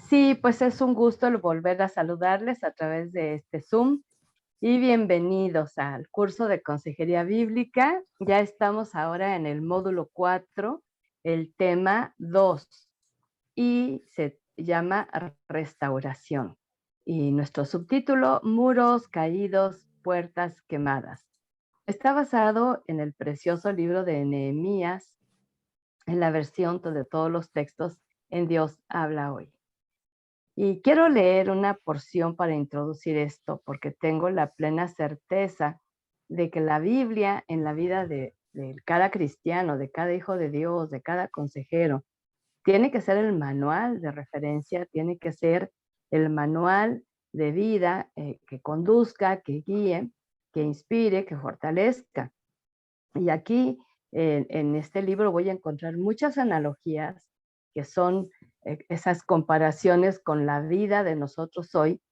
Sí, pues es un gusto el volver a saludarles a través de este Zoom y bienvenidos al curso de Consejería Bíblica. Ya estamos ahora en el módulo 4, el tema 2 y se llama Restauración. Y nuestro subtítulo, Muros caídos, puertas quemadas. Está basado en el precioso libro de Nehemías, en la versión de todos los textos en Dios habla hoy. Y quiero leer una porción para introducir esto, porque tengo la plena certeza de que la Biblia en la vida de cada cristiano, de cada hijo de Dios, de cada consejero, tiene que ser el manual de referencia, tiene que ser el manual de vida que conduzca, que guíe, que inspire, que fortalezca. Y aquí en este libro voy a encontrar muchas analogías que son esas comparaciones con la vida de nosotros hoy,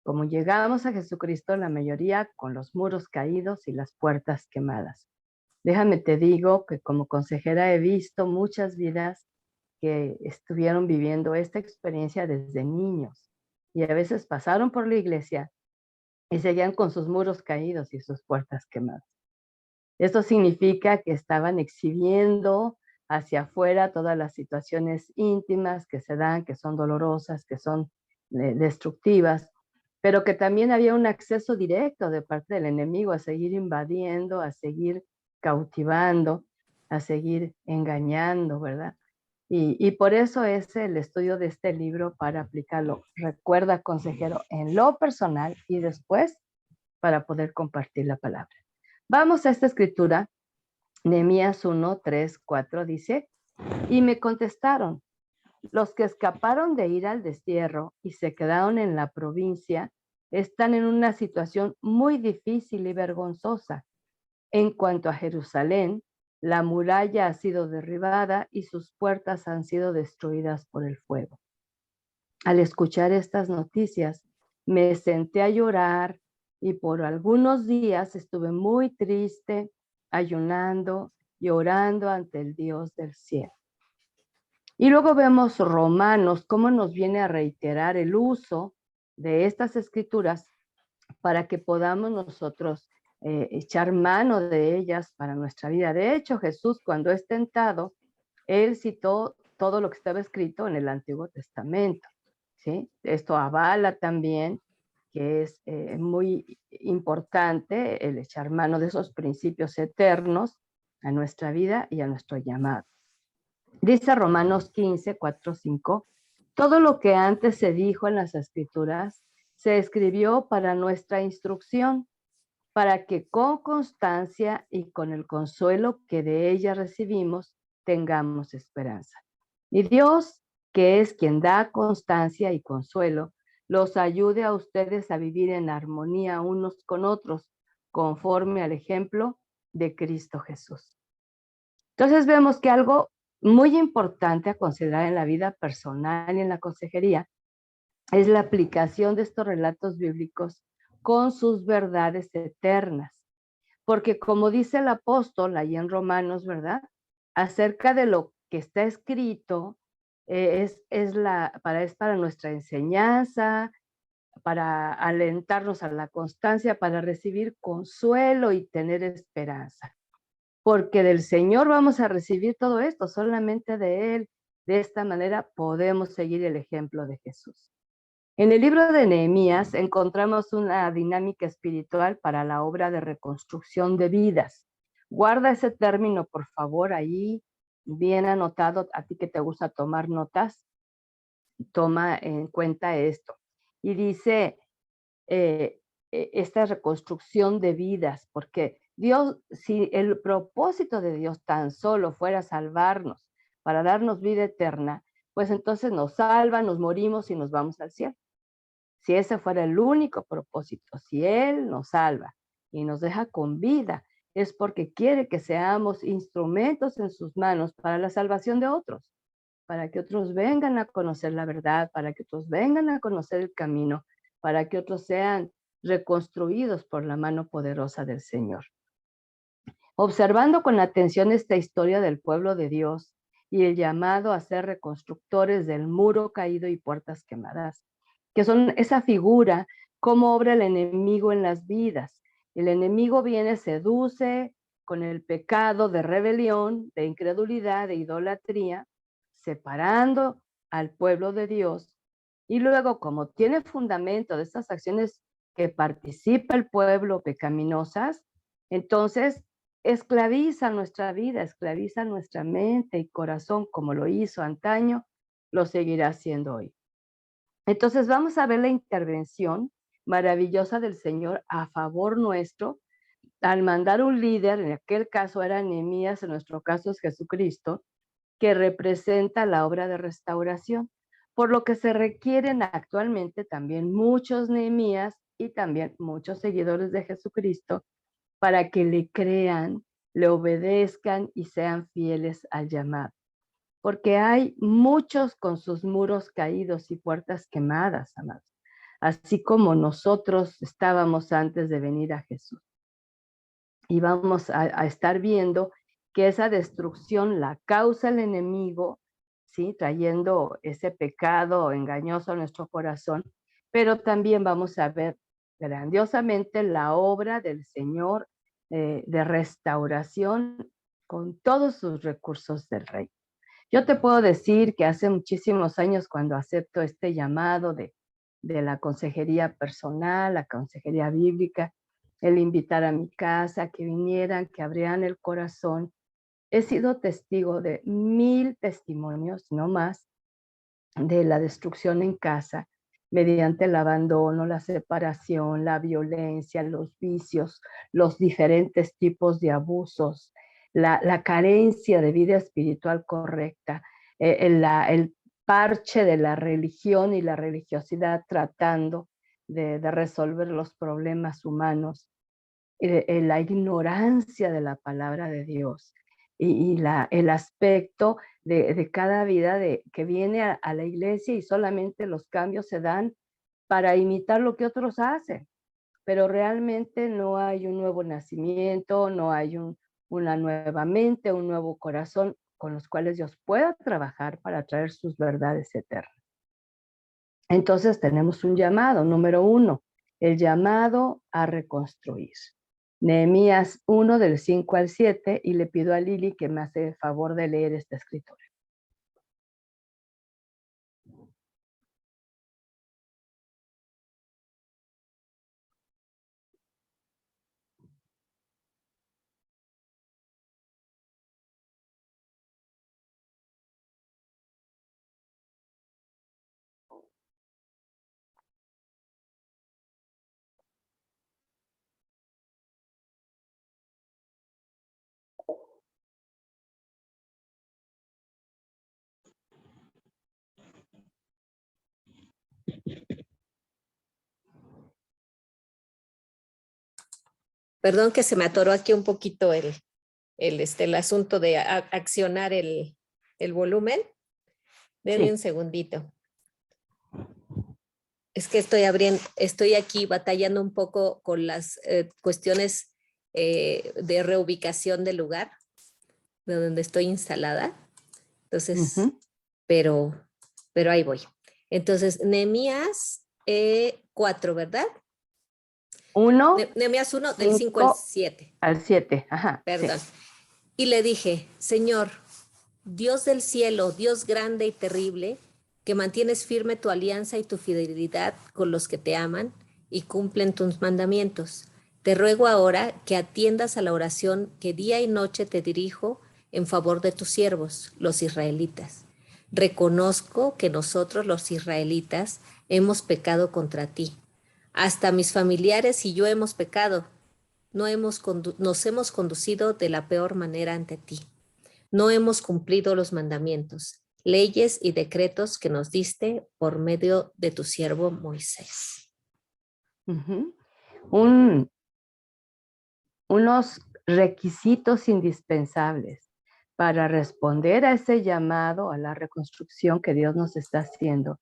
como llegamos a Jesucristo, la mayoría con los muros caídos y las puertas quemadas. Déjame te digo que como consejera he visto muchas vidas que estuvieron viviendo esta experiencia desde niños y a veces pasaron por la iglesia y seguían con sus muros caídos y sus puertas quemadas. Esto significa que estaban exhibiendo hacia afuera todas las situaciones íntimas que se dan, que son dolorosas, que son destructivas, pero que también había un acceso directo de parte del enemigo a seguir invadiendo, a seguir cautivando, a seguir engañando, ¿verdad? Y por eso es el estudio de este libro para aplicarlo. Recuerda, consejero, en lo personal y después para poder compartir la palabra. Vamos a esta escritura, Nehemías 1, 3, 4 dice, y me contestaron, los que escaparon de ir al destierro y se quedaron en la provincia están en una situación muy difícil y vergonzosa. En cuanto a Jerusalén, la muralla ha sido derribada y sus puertas han sido destruidas por el fuego. Al escuchar estas noticias, me senté a llorar y por algunos días estuve muy triste, ayunando y orando ante el Dios del cielo. Y luego vemos Romanos, cómo nos viene a reiterar el uso de estas escrituras para que podamos nosotros echar mano de ellas para nuestra vida. De hecho, Jesús, cuando es tentado, él citó todo lo que estaba escrito en el Antiguo Testamento. ¿Sí? Esto avala también que es muy importante el echar mano de esos principios eternos a nuestra vida y a nuestro llamado. Dice Romanos 15, 4, 5, todo lo que antes se dijo en las Escrituras se escribió para nuestra instrucción, para que con constancia y con el consuelo que de ella recibimos, tengamos esperanza. Y Dios, que es quien da constancia y consuelo, los ayude a ustedes a vivir en armonía unos con otros, conforme al ejemplo de Cristo Jesús. Entonces vemos que algo muy importante a considerar en la vida personal y en la consejería es la aplicación de estos relatos bíblicos con sus verdades eternas. Porque como dice el apóstol ahí en Romanos, ¿verdad? Acerca de lo que está escrito, es para nuestra enseñanza, para alentarnos a la constancia, para recibir consuelo y tener esperanza. Porque del Señor vamos a recibir todo esto, solamente de Él. De esta manera podemos seguir el ejemplo de Jesús. En el libro de Nehemías encontramos una dinámica espiritual para la obra de reconstrucción de vidas. Guarda ese término, por favor, ahí bien anotado. A ti que te gusta tomar notas, toma en cuenta esto. Y dice, esta reconstrucción de vidas, porque Dios, si el propósito de Dios tan solo fuera salvarnos para darnos vida eterna, pues entonces nos salva, nos morimos y nos vamos al cielo. Si ese fuera el único propósito, si Él nos salva y nos deja con vida, es porque quiere que seamos instrumentos en sus manos para la salvación de otros, para que otros vengan a conocer la verdad, para que otros vengan a conocer el camino, para que otros sean reconstruidos por la mano poderosa del Señor. Observando con atención esta historia del pueblo de Dios y el llamado a ser reconstructores del muro caído y puertas quemadas, que son esa figura, cómo obra el enemigo en las vidas. El enemigo viene, seduce con el pecado de rebelión, de incredulidad, de idolatría, separando al pueblo de Dios. Y luego, como tiene fundamento de estas acciones que participa el pueblo pecaminosas, entonces esclaviza nuestra vida, esclaviza nuestra mente y corazón, como lo hizo antaño, lo seguirá haciendo hoy. Entonces vamos a ver la intervención maravillosa del Señor a favor nuestro al mandar un líder, en aquel caso era Nehemías, en nuestro caso es Jesucristo, que representa la obra de restauración, por lo que se requieren actualmente también muchos Nehemías y también muchos seguidores de Jesucristo para que le crean, le obedezcan y sean fieles al llamado. Porque hay muchos con sus muros caídos y puertas quemadas, amados, así como nosotros estábamos antes de venir a Jesús. Y vamos a estar viendo que esa destrucción la causa el enemigo, ¿sí? Trayendo ese pecado engañoso a nuestro corazón, pero también vamos a ver grandiosamente la obra del Señor de restauración con todos sus recursos del rey. Yo te puedo decir que hace muchísimos años cuando acepto este llamado de la consejería personal, la consejería bíblica, el invitar a mi casa, que vinieran, que abrieran el corazón. He sido testigo de 1000 testimonios, no más, de la destrucción en casa mediante el abandono, la separación, la violencia, los vicios, los diferentes tipos de abusos, la carencia de vida espiritual correcta, el parche de la religión y la religiosidad tratando de resolver los problemas humanos, la ignorancia de la palabra de Dios y el aspecto de cada vida que viene a la iglesia y solamente los cambios se dan para imitar lo que otros hacen, pero realmente no hay un nuevo nacimiento, no hay una nueva mente, un nuevo corazón con los cuales Dios pueda trabajar para traer sus verdades eternas. Entonces tenemos un llamado, número 1, el llamado a reconstruir. Nehemías 1 del 5 al 7, y le pido a Lili que me hace el favor de leer esta escritura. Perdón que se me atoró aquí un poquito el asunto de accionar el volumen. Denme un segundito. Es que estoy aquí batallando un poco con las cuestiones de reubicación del lugar de donde estoy instalada. Entonces, pero ahí voy. Entonces, Nehemías 4, ¿verdad? 1, Nehemías 1, del 5 al 7. Al 7, ajá. Perdón. Sí. Y le dije, Señor, Dios del cielo, Dios grande y terrible, que mantienes firme tu alianza y tu fidelidad con los que te aman y cumplen tus mandamientos. Te ruego ahora que atiendas a la oración que día y noche te dirijo en favor de tus siervos, los israelitas. Reconozco que nosotros, los israelitas, hemos pecado contra ti. Hasta mis familiares y yo hemos pecado. Nos hemos conducido de la peor manera ante ti. No hemos cumplido los mandamientos, leyes y decretos que nos diste por medio de tu siervo Moisés. Unos requisitos indispensables para responder a ese llamado a la reconstrucción que Dios nos está haciendo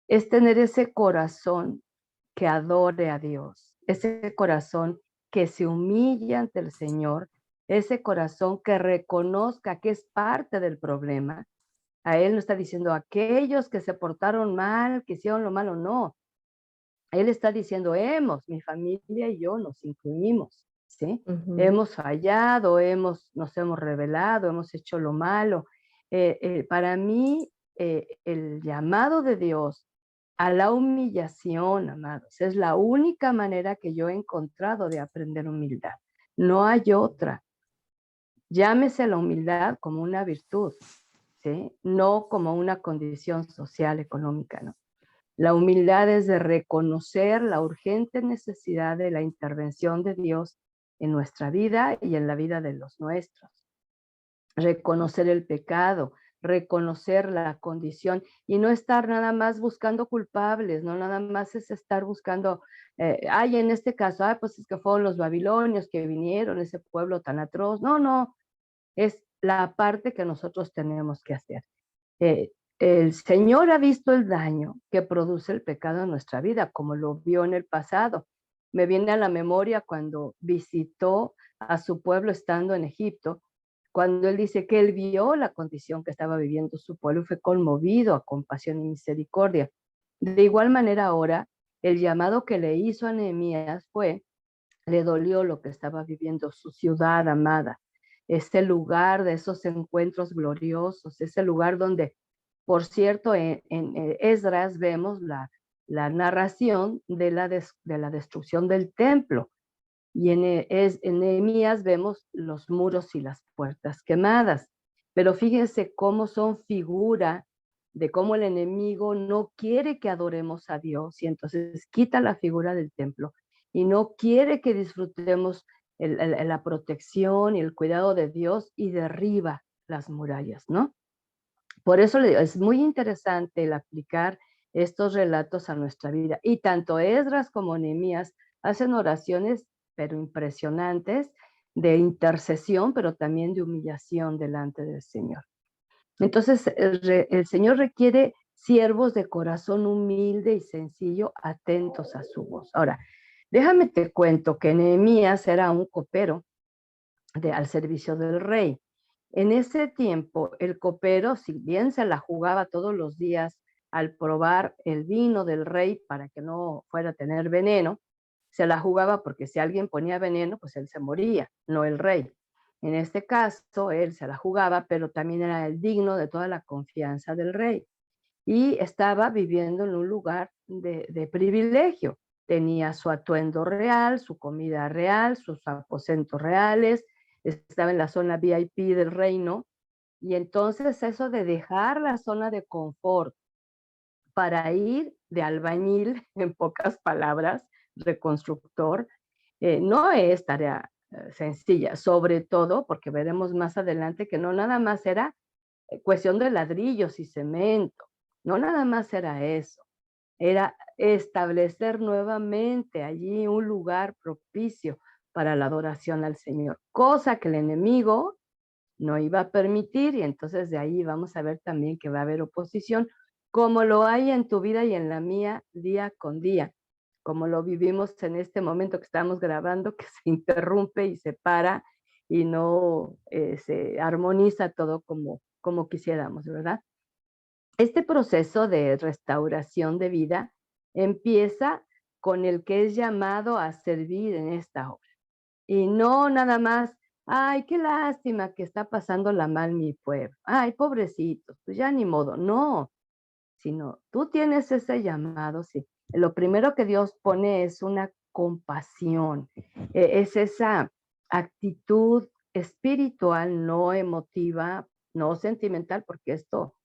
es tener ese corazón que adore a Dios, ese corazón que se humilla ante el Señor ese corazón que reconozca que es parte del problema. A él no está diciendo aquellos que se portaron mal, que hicieron lo malo, no. Él está diciendo, mi familia y yo nos incluimos, ¿sí? Ujú. Hemos fallado, nos hemos rebelado, hemos hecho lo malo. Para mí, el llamado de Dios a la humillación, amados, es la única manera que yo he encontrado de aprender humildad. No hay otra. Llámese la humildad como una virtud, ¿sí? No como una condición social, económica, ¿no? La humildad es de reconocer la urgente necesidad de la intervención de Dios en nuestra vida y en la vida de los nuestros. Reconocer el pecado, reconocer la condición y no estar nada más buscando culpables, no nada más es estar buscando, en este caso, pues es que fueron los babilonios que vinieron, ese pueblo tan atroz. No, no, es la parte que nosotros tenemos que hacer. Eh, el Señor ha visto el daño que produce el pecado en nuestra vida, como lo vio en el pasado. Me viene a la memoria cuando visitó a su pueblo estando en Egipto, cuando él dice que él vio la condición que estaba viviendo su pueblo y fue conmovido a compasión y misericordia. De igual manera ahora, el llamado que le hizo a Nehemías fue, le dolió lo que estaba viviendo su ciudad amada, ese lugar de esos encuentros gloriosos, ese lugar donde, por cierto, en Esdras vemos la narración de la destrucción del templo y en Nehemías vemos los muros y las puertas quemadas. Pero fíjense cómo son figura de cómo el enemigo no quiere que adoremos a Dios y entonces quita la figura del templo y no quiere que disfrutemos la protección y el cuidado de Dios y derriba las murallas, ¿no? Por eso le digo, es muy interesante el aplicar estos relatos a nuestra vida. Y tanto Esdras como Nehemías hacen oraciones, pero impresionantes, de intercesión, pero también de humillación delante del Señor. Entonces, el Señor requiere siervos de corazón humilde y sencillo, atentos a su voz. Ahora, déjame te cuento que Nehemías era un copero al servicio del rey. En ese tiempo, el copero, si bien se la jugaba todos los días al probar el vino del rey para que no fuera a tener veneno, se la jugaba porque si alguien ponía veneno, pues él se moría, no el rey. En este caso, él se la jugaba, pero también era el digno de toda la confianza del rey. Y estaba viviendo en un lugar de privilegio. Tenía su atuendo real, su comida real, sus aposentos reales, estaba en la zona VIP del reino, y entonces eso de dejar la zona de confort para ir de albañil, en pocas palabras, reconstructor, no es tarea sencilla, sobre todo porque veremos más adelante que no nada más era cuestión de ladrillos y cemento, no nada más era eso, era establecer nuevamente allí un lugar propicio para la adoración al Señor, cosa que el enemigo no iba a permitir y entonces de ahí vamos a ver también que va a haber oposición, como lo hay en tu vida y en la mía día con día, como lo vivimos en este momento que estamos grabando, que se interrumpe y se para y no se armoniza todo como quisiéramos, ¿verdad? Este proceso de restauración de vida empieza con el que es llamado a servir en esta obra. Y no nada más, ay, qué lástima que está pasándola mal mi pueblo. Ay, pobrecitos, pues ya ni modo. No, sino tú tienes ese llamado, sí. Lo primero que Dios pone es una compasión, es esa actitud espiritual, no emotiva, no sentimental, porque esto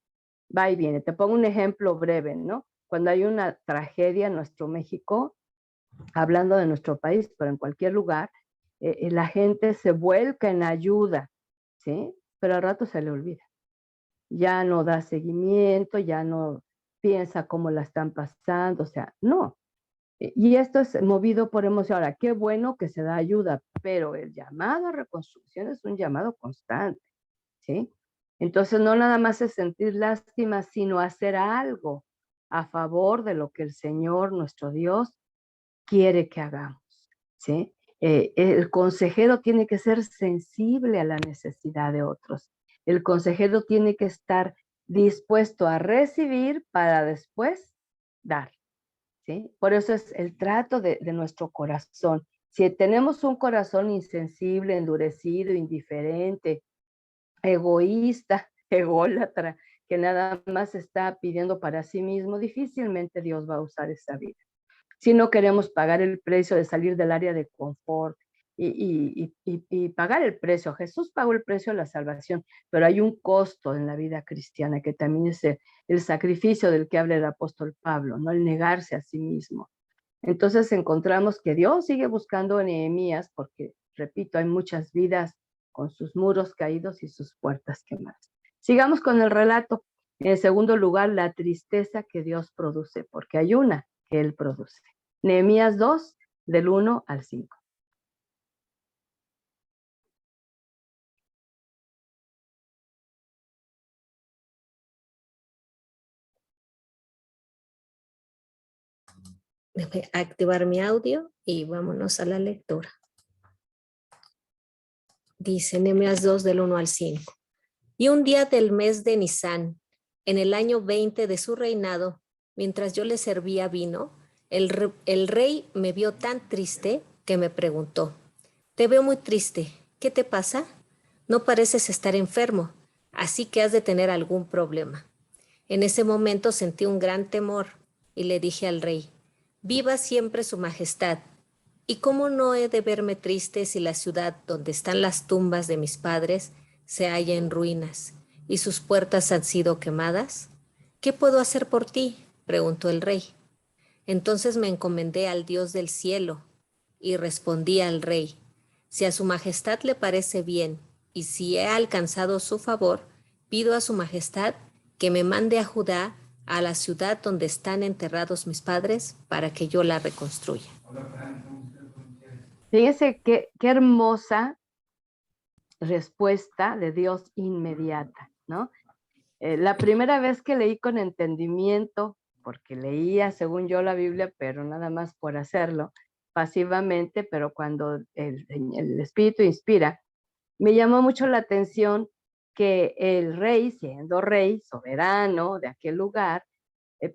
va y viene. Te pongo un ejemplo breve, ¿no? Cuando hay una tragedia en nuestro México, hablando de nuestro país, pero en cualquier lugar, la gente se vuelca en ayuda, ¿sí? Pero al rato se le olvida. Ya no da seguimiento, ya no piensa cómo la están pasando, o sea, no. Y esto es movido por emoción. Ahora, qué bueno que se da ayuda, pero el llamado a reconstrucción es un llamado constante, ¿sí? Entonces, no nada más es sentir lástima, sino hacer algo a favor de lo que el Señor, nuestro Dios, quiere que hagamos, ¿sí? El consejero tiene que ser sensible a la necesidad de otros. El consejero tiene que estar dispuesto a recibir para después dar, ¿sí? Por eso es el trato de nuestro corazón. Si tenemos un corazón insensible, endurecido, indiferente, egoísta, ególatra, que nada más está pidiendo para sí mismo, difícilmente Dios va a usar esa vida. Si no queremos pagar el precio de salir del área de confort y pagar el precio. Jesús pagó el precio de la salvación, pero hay un costo en la vida cristiana que también es el sacrificio del que habla el apóstol Pablo, ¿no? El negarse a sí mismo. Entonces encontramos que Dios sigue buscando a Nehemías porque, repito, hay muchas vidas con sus muros caídos y sus puertas quemadas. Sigamos con el relato. En segundo lugar, la tristeza que Dios produce, porque hay una que Él produce. Nehemías 2, del 1 al 5. Déjame activar mi audio y vámonos a la lectura. Dice Nehemías 2 del 1 al 5. Y un día del mes de Nisán, en el año 20 de su reinado, mientras yo le servía vino, el rey me vio tan triste que me preguntó: te veo muy triste, ¿qué te pasa? No pareces estar enfermo, así que has de tener algún problema. En ese momento sentí un gran temor y le dije al rey: viva siempre su majestad. ¿Y cómo no he de verme triste si la ciudad donde están las tumbas de mis padres se halla en ruinas y sus puertas han sido quemadas? ¿Qué puedo hacer por ti?, preguntó el rey. Entonces me encomendé al Dios del cielo y respondí al rey: si a su majestad le parece bien y si he alcanzado su favor, pido a su majestad que me mande a Judá, a la ciudad donde están enterrados mis padres, para que yo la reconstruya. Fíjense qué hermosa respuesta de Dios inmediata, ¿no? La primera vez que leí con entendimiento, porque leía según yo la Biblia, pero nada más por hacerlo, pasivamente, pero cuando el Espíritu inspira, me llamó mucho la atención que el rey, siendo rey soberano de aquel lugar,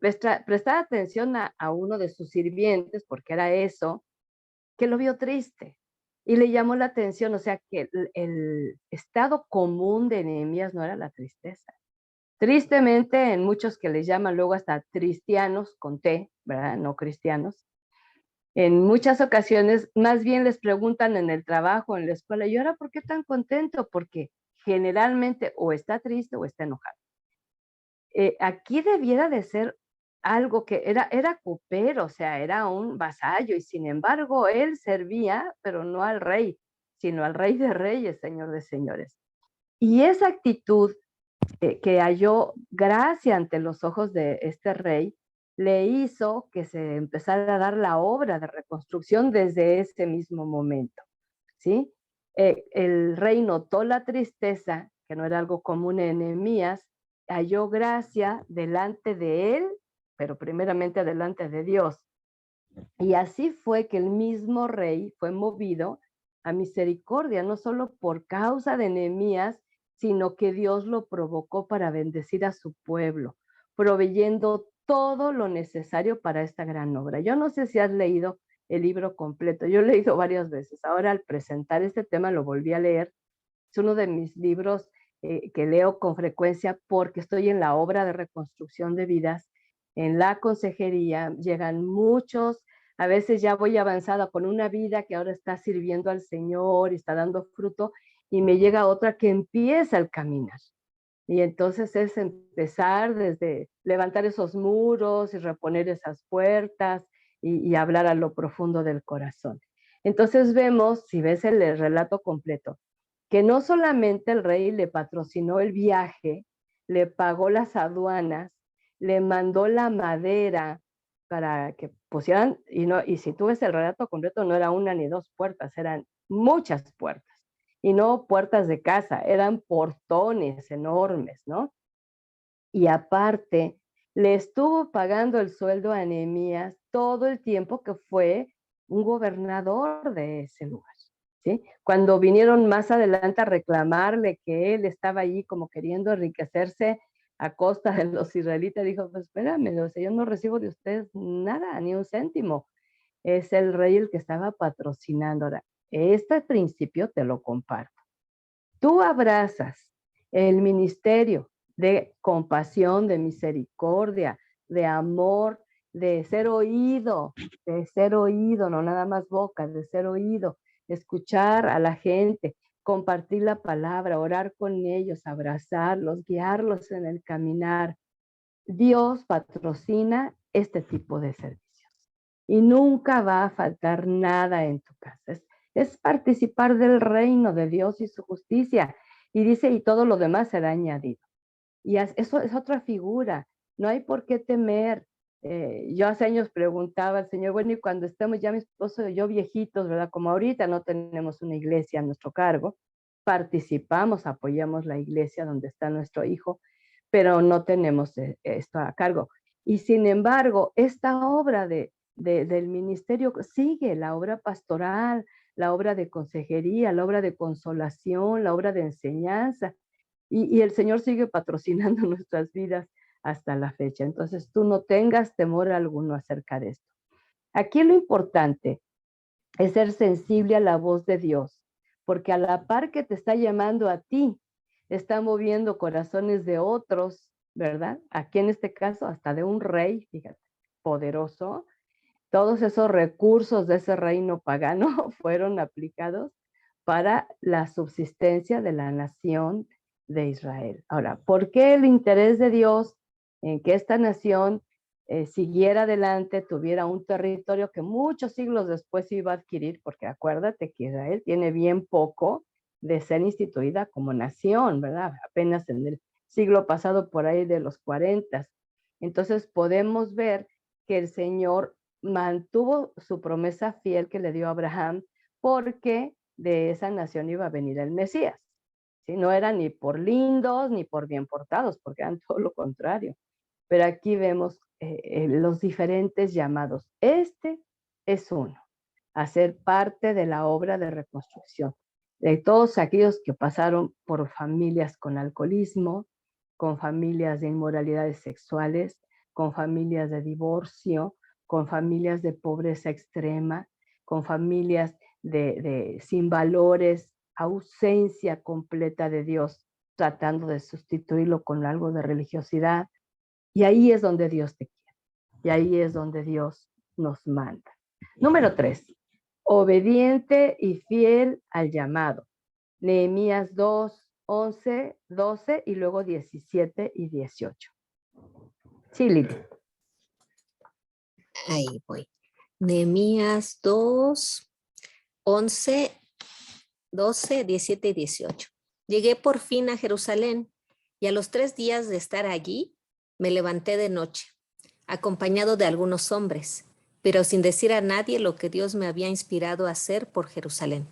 prestaba atención a uno de sus sirvientes, porque era eso, que lo vio triste y le llamó la atención, o sea, que el estado común de Nehemías no era la tristeza. Tristemente, en muchos que les llaman luego hasta cristianos, con T, ¿verdad? No cristianos, en muchas ocasiones más bien les preguntan en el trabajo, en la escuela: ¿y ahora por qué tan contento? Porque generalmente o está triste o está enojado. Aquí debiera de ser algo que era copero, o sea, era un vasallo, y sin embargo él servía, pero no al rey, sino al Rey de Reyes, Señor de Señores. Y esa actitud que halló gracia ante los ojos de este rey, le hizo que se empezara a dar la obra de reconstrucción desde ese mismo momento, ¿sí? El rey notó la tristeza, que no era algo común en Nehemías, halló gracia delante de él, pero primeramente delante de Dios. Y así fue que el mismo rey fue movido a misericordia, no solo por causa de Nehemías, sino que Dios lo provocó para bendecir a su pueblo, proveyendo todo lo necesario para esta gran obra. Yo no sé si has leído el libro completo, yo he leído varias veces. Ahora, al presentar este tema, lo volví a leer. Es uno de mis libros que leo con frecuencia porque estoy en la obra de reconstrucción de vidas. En la consejería llegan muchos, a veces ya voy avanzada con una vida que ahora está sirviendo al Señor y está dando fruto, y me llega otra que empieza el caminar. Y entonces es empezar desde levantar esos muros y reponer esas puertas y hablar a lo profundo del corazón. Entonces vemos, si ves el relato completo, que no solamente el rey le patrocinó el viaje, le pagó las aduanas, le mandó la madera para que pusieran, y si tú ves el relato completo, no era una ni dos puertas, eran muchas puertas. Y no puertas de casa, eran portones enormes, ¿no? Y aparte, le estuvo pagando el sueldo a Nehemías todo el tiempo que fue un gobernador de ese lugar, ¿sí? Cuando vinieron más adelante a reclamarle que él estaba allí como queriendo enriquecerse a costa de los israelitas, dijo, pues espérame, o sea, yo no recibo de ustedes nada, ni un céntimo. Es el rey el que estaba patrocinando. Ahora, este principio te lo comparto. Tú abrazas el ministerio de compasión, de misericordia, de amor, de ser oído, no nada más boca, de ser oído, escuchar a la gente, compartir la palabra, orar con ellos, abrazarlos, guiarlos en el caminar. Dios patrocina este tipo de servicios y nunca va a faltar nada en tu casa. Es participar del reino de Dios y su justicia. Y dice, y todo lo demás será añadido. Y eso es otra figura. No hay por qué temer. Yo hace años preguntaba al Señor, bueno, y cuando estemos ya mi esposo y yo viejitos, ¿verdad? Como ahorita no tenemos una iglesia a nuestro cargo, participamos, apoyamos la iglesia donde está nuestro hijo, pero no tenemos esto a cargo. Y sin embargo, esta obra del ministerio sigue, la obra pastoral, la obra de consejería, la obra de consolación, la obra de enseñanza, y el Señor sigue patrocinando nuestras vidas hasta la fecha. Entonces tú no tengas temor alguno acerca de esto. Aquí lo importante es ser sensible a la voz de Dios, porque a la par que te está llamando a ti, está moviendo corazones de otros, ¿verdad? Aquí en este caso hasta de un rey, fíjate, poderoso. Todos esos recursos de ese reino pagano fueron aplicados para la subsistencia de la nación de Israel. Ahora, ¿por qué el interés de Dios en que esta nación siguiera adelante, tuviera un territorio que muchos siglos después iba a adquirir? Porque acuérdate que Israel tiene bien poco de ser instituida como nación, ¿verdad? Apenas en el siglo pasado, por ahí de los 40. Entonces podemos ver que el Señor mantuvo su promesa fiel que le dio a Abraham, porque de esa nación iba a venir el Mesías. ¿Sí? No eran ni por lindos ni por bien portados, porque eran todo lo contrario. Pero aquí vemos los diferentes llamados. Este es uno, a ser parte de la obra de reconstrucción. De todos aquellos que pasaron por familias con alcoholismo, con familias de inmoralidades sexuales, con familias de divorcio, con familias de pobreza extrema, con familias sin valores, ausencia completa de Dios, tratando de sustituirlo con algo de religiosidad. Y ahí es donde Dios te quiere. Y ahí es donde Dios nos manda. Número 3, obediente y fiel al llamado. Nehemías 2, 11, 12 y luego 17 y 18. Sí, Lili. Ahí voy. Nehemías 2, 11, 12, 17 y 18. Llegué por fin a Jerusalén y a los 3 días de estar allí me levanté de noche, acompañado de algunos hombres, pero sin decir a nadie lo que Dios me había inspirado a hacer por Jerusalén.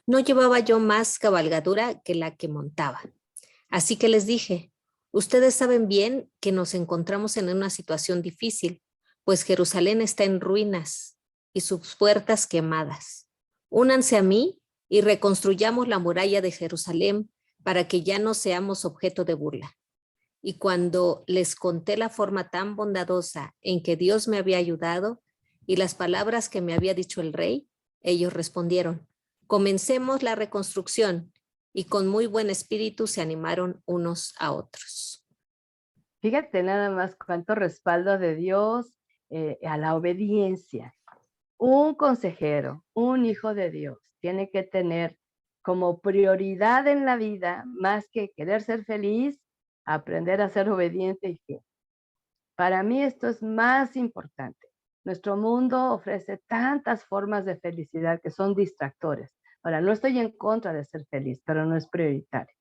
No llevaba yo más cabalgadura que la que montaba. Así que les dije, ustedes saben bien que nos encontramos en una situación difícil, pues Jerusalén está en ruinas y sus puertas quemadas. Únanse a mí y reconstruyamos la muralla de Jerusalén para que ya no seamos objeto de burla. Y cuando les conté la forma tan bondadosa en que Dios me había ayudado y las palabras que me había dicho el rey, ellos respondieron, comencemos la reconstrucción, y con muy buen espíritu se animaron unos a otros. Fíjate nada más cuánto respaldo de Dios a la obediencia. Un consejero, un hijo de Dios, tiene que tener como prioridad en la vida, más que querer ser feliz, aprender a ser obediente y fiel. Para mí esto es más importante. Nuestro mundo ofrece tantas formas de felicidad que son distractores. Ahora, no estoy en contra de ser feliz, pero no es prioritario.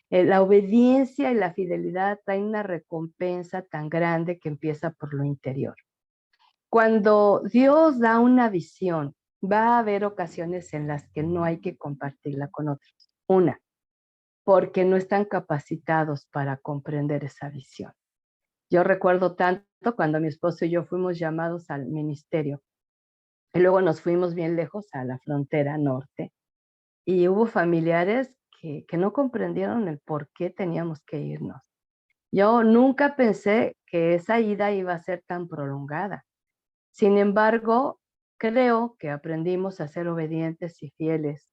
La obediencia y la fidelidad traen una recompensa tan grande que empieza por lo interior. Cuando Dios da una visión, va a haber ocasiones en las que no hay que compartirla con otros. Una, porque no están capacitados para comprender esa visión. Yo recuerdo tanto cuando mi esposo y yo fuimos llamados al ministerio. Y luego nos fuimos bien lejos a la frontera norte y hubo familiares que no comprendieron el por qué teníamos que irnos. Yo nunca pensé que esa ida iba a ser tan prolongada. Sin embargo, creo que aprendimos a ser obedientes y fieles,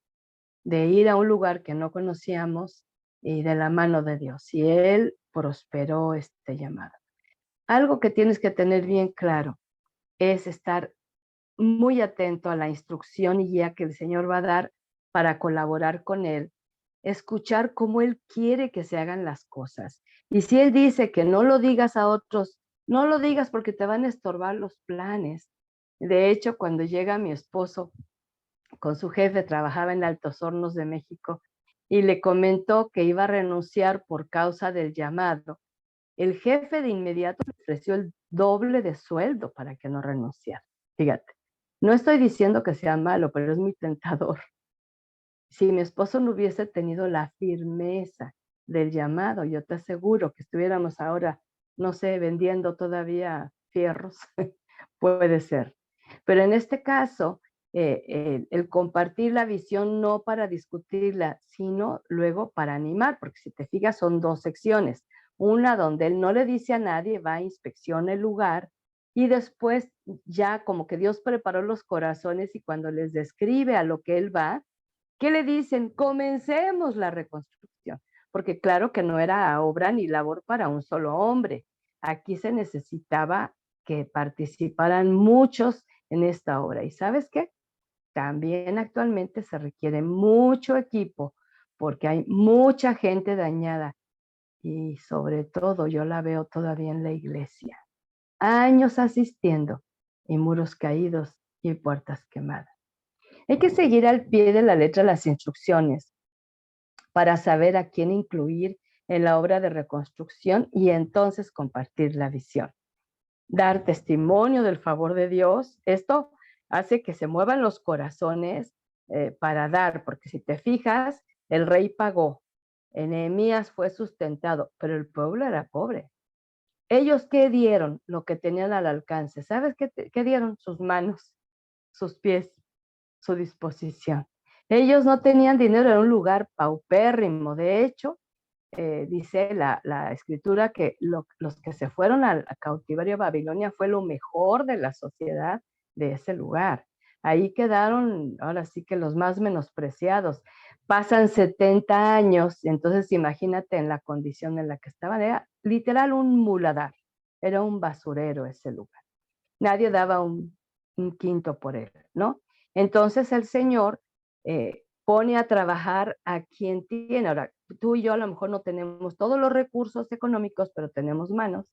de ir a un lugar que no conocíamos y de la mano de Dios. Y Él prosperó este llamado. Algo que tienes que tener bien claro es estar muy atento a la instrucción y guía que el Señor va a dar para colaborar con Él, escuchar cómo Él quiere que se hagan las cosas. Y si Él dice que no lo digas a otros, no lo digas porque te van a estorbar los planes. De hecho, cuando llega mi esposo con su jefe, trabajaba en Altos Hornos de México, y le comentó que iba a renunciar por causa del llamado, el jefe de inmediato le ofreció el doble de sueldo para que no renunciara. Fíjate, no estoy diciendo que sea malo, pero es muy tentador. Si mi esposo no hubiese tenido la firmeza del llamado, yo te aseguro que estuviéramos ahora, no sé, vendiendo todavía fierros, puede ser. Pero en este caso, el compartir la visión no para discutirla, sino luego para animar, porque si te fijas son dos secciones. Una donde él no le dice a nadie, va a inspecciona el lugar y después ya como que Dios preparó los corazones y cuando les describe a lo que él va, ¿qué le dicen? Comencemos la reconstrucción, porque claro que no era obra ni labor para un solo hombre. Aquí se necesitaba que participaran muchos en esta obra. ¿Y sabes qué? También actualmente se requiere mucho equipo porque hay mucha gente dañada y sobre todo yo la veo todavía en la iglesia. Años asistiendo y muros caídos y puertas quemadas. Hay que seguir al pie de la letra las instrucciones para saber a quién incluir en la obra de reconstrucción y entonces compartir la visión. Dar testimonio del favor de Dios, esto hace que se muevan los corazones para dar, porque si te fijas, el rey pagó, Nehemías fue sustentado, pero el pueblo era pobre. ¿Ellos qué dieron? Lo que tenían al alcance. ¿Sabes qué dieron? Sus manos, sus pies, su disposición. Ellos no tenían dinero, era un lugar paupérrimo. De hecho, dice la escritura que los que se fueron al cautiverio a Babilonia fue lo mejor de la sociedad de ese lugar. Ahí quedaron, ahora sí que los más menospreciados. Pasan 70 años, entonces imagínate en la condición en la que estaban. Era literal un muladar, era un basurero ese lugar. Nadie daba un quinto por él, ¿no? Entonces el Señor pone a trabajar a quien tiene. Ahora, tú y yo a lo mejor no tenemos todos los recursos económicos, pero tenemos manos.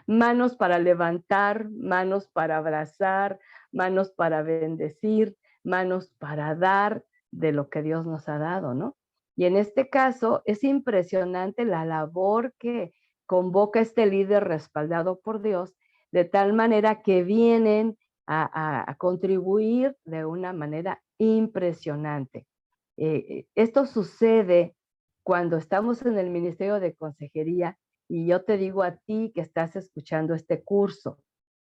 Manos para levantar, manos para abrazar, manos para bendecir, manos para dar de lo que Dios nos ha dado, ¿no? Y en este caso es impresionante la labor que convoca este líder respaldado por Dios, de tal manera que vienen a contribuir de una manera impresionante. Esto sucede cuando estamos en el Ministerio de Consejería y yo te digo a ti que estás escuchando este curso,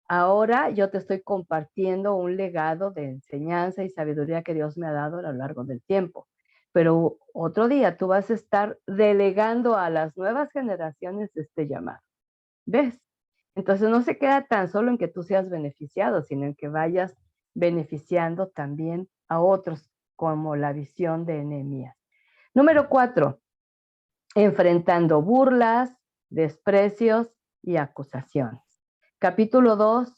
ahora yo te estoy compartiendo un legado de enseñanza y sabiduría que Dios me ha dado a lo largo del tiempo. Pero otro día tú vas a estar delegando a las nuevas generaciones este llamado. ¿Ves? Entonces no se queda tan solo en que tú seas beneficiado, sino en que vayas beneficiando también a otros, como la visión de Nehemías. Número 4, enfrentando burlas, desprecios y acusaciones. Capítulo 2,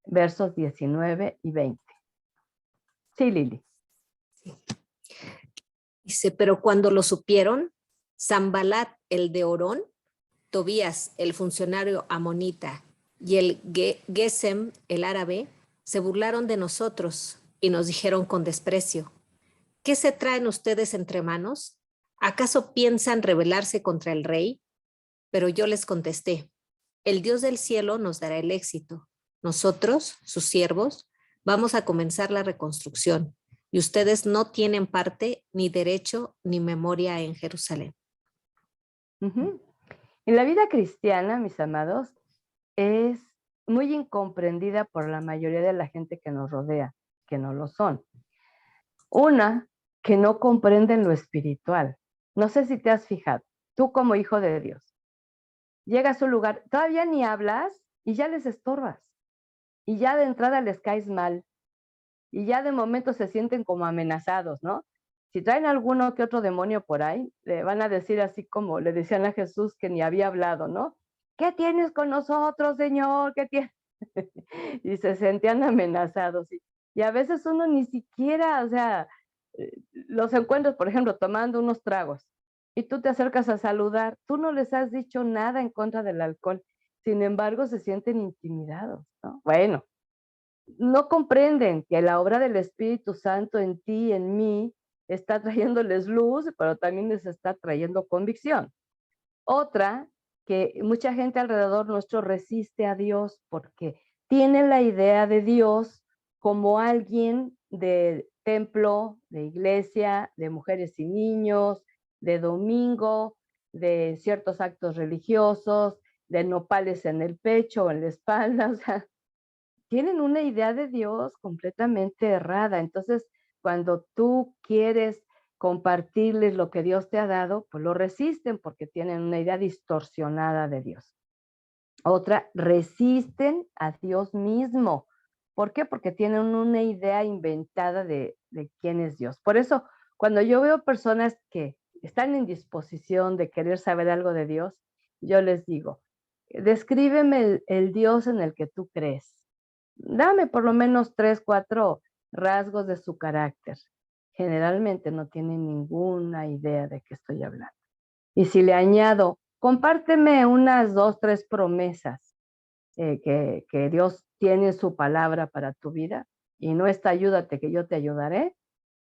versos 19 y 20. Sí, Lili. Dice, pero cuando lo supieron, Sanbalat el de Orón, Tobías el funcionario amonita y el Gesem el árabe se burlaron de nosotros y nos dijeron con desprecio, ¿qué se traen ustedes entre manos? ¿Acaso piensan rebelarse contra el rey? Pero yo les contesté, el Dios del cielo nos dará el éxito. Nosotros, sus siervos, vamos a comenzar la reconstrucción y ustedes no tienen parte, ni derecho, ni memoria en Jerusalén. En la vida cristiana, mis amados, es muy incomprendida por la mayoría de la gente que nos rodea. que no lo son. Una, que no comprenden lo espiritual. No sé si te has fijado, tú como hijo de Dios, llegas a un lugar, todavía ni hablas y ya les estorbas. Y ya de entrada les caes mal. Y ya de momento se sienten como amenazados, ¿no? Si traen alguno que otro demonio por ahí, le van a decir así como le decían a Jesús que ni había hablado, ¿no? ¿Qué tienes con nosotros, Señor? ¿Qué tienes? Y se sentían amenazados. Y a veces uno ni siquiera, o sea, los encuentras, por ejemplo, tomando unos tragos y tú te acercas a saludar, tú no les has dicho nada en contra del alcohol, sin embargo se sienten intimidados, ¿no? Bueno, no comprenden que la obra del Espíritu Santo en ti, en mí, está trayéndoles luz, pero también les está trayendo convicción. Otra, que mucha gente alrededor nuestro resiste a Dios porque tiene la idea de Dios como alguien de templo, de iglesia, de mujeres y niños, de domingo, de ciertos actos religiosos, de nopales en el pecho o en la espalda, o sea, tienen una idea de Dios completamente errada. Entonces, cuando tú quieres compartirles lo que Dios te ha dado, pues lo resisten porque tienen una idea distorsionada de Dios. Otra, resisten a Dios mismo. ¿Por qué? Porque tienen una idea inventada de quién es Dios. Por eso, cuando yo veo personas que están en disposición de querer saber algo de Dios, yo les digo, descríbeme el Dios en el que tú crees. Dame por lo menos 3, 4 rasgos de su carácter. Generalmente no tienen ninguna idea de qué estoy hablando. Y si le añado, compárteme unas 2, 3 promesas que Dios tiene en su palabra para tu vida, y no está ayúdate que yo te ayudaré,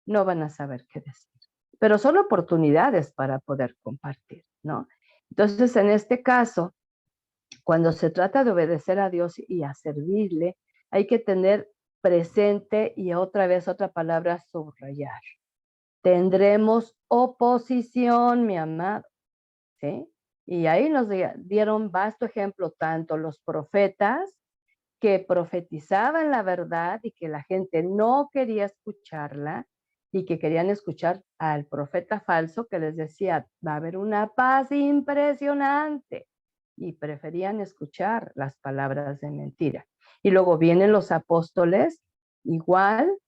no van a saber qué decir. Pero son oportunidades para poder compartir, ¿no? Entonces, en este caso, cuando se trata de obedecer a Dios y a servirle, hay que tener presente, y otra vez otra palabra, subrayar. Tendremos oposición, mi amado, ¿sí? Y ahí nos dieron vasto ejemplo, tanto los profetas que profetizaban la verdad y que la gente no quería escucharla y que querían escuchar al profeta falso que les decía, va a haber una paz impresionante, y preferían escuchar las palabras de mentira. Y luego vienen los apóstoles, igual,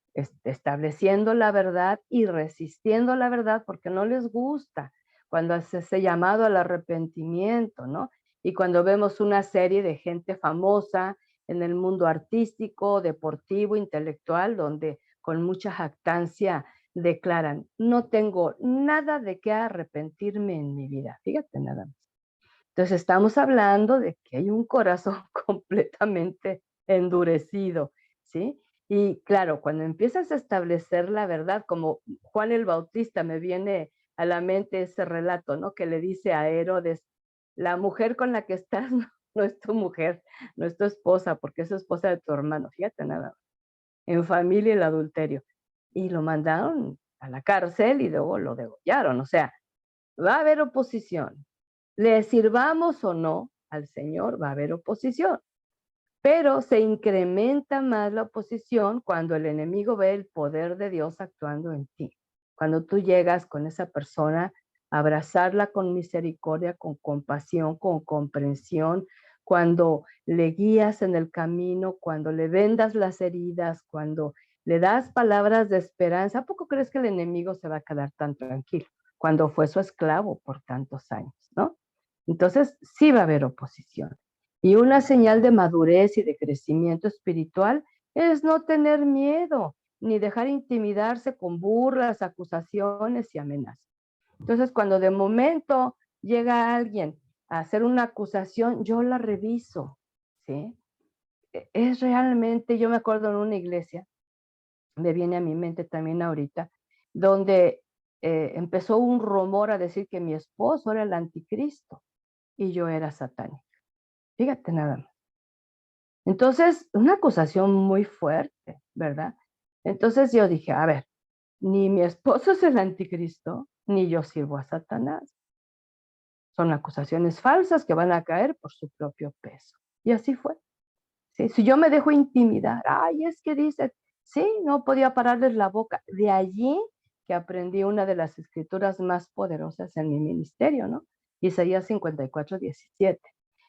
estableciendo la verdad y resistiendo la verdad porque no les gusta cuando hace ese llamado al arrepentimiento, ¿no? Y cuando vemos una serie de gente famosa en el mundo artístico, deportivo, intelectual, donde con mucha jactancia declaran, no tengo nada de qué arrepentirme en mi vida. Fíjate nada más. Entonces estamos hablando de que hay un corazón completamente endurecido, ¿sí? Y claro, cuando empiezas a establecer la verdad, como Juan el Bautista, me viene a la mente ese relato, ¿no? Que le dice a Herodes, la mujer con la que estás no es tu mujer, no es tu esposa, porque es esposa de tu hermano. Fíjate nada, en familia el adulterio. Y lo mandaron a la cárcel y luego lo degollaron. O sea, va a haber oposición. Le sirvamos o no al Señor, va a haber oposición. Pero se incrementa más la oposición cuando el enemigo ve el poder de Dios actuando en ti. Cuando tú llegas con esa persona a abrazarla con misericordia, con compasión, con comprensión, cuando le guías en el camino, cuando le vendas las heridas, cuando le das palabras de esperanza, ¿a poco crees que el enemigo se va a quedar tan tranquilo cuando fue su esclavo por tantos años, ¿no? Entonces, sí va a haber oposición. Y una señal de madurez y de crecimiento espiritual es no tener miedo, ni dejar intimidarse con burlas, acusaciones y amenazas. Entonces, cuando de momento llega alguien a hacer una acusación, yo la reviso, ¿sí? Es realmente, yo me acuerdo en una iglesia, me viene a mi mente también ahorita, donde empezó un rumor a decir que mi esposo era el anticristo y yo era satánica. Fíjate nada más. Entonces, una acusación muy fuerte, ¿verdad? Entonces yo dije, a ver, ni mi esposo es el anticristo, ni yo sirvo a Satanás. Son acusaciones falsas que van a caer por su propio peso. Y así fue. ¿Sí? Si yo me dejo intimidar, ay, es que dice, Sí, no podía pararles la boca. De allí que aprendí una de las escrituras más poderosas en mi ministerio, ¿no? Isaías 54:17.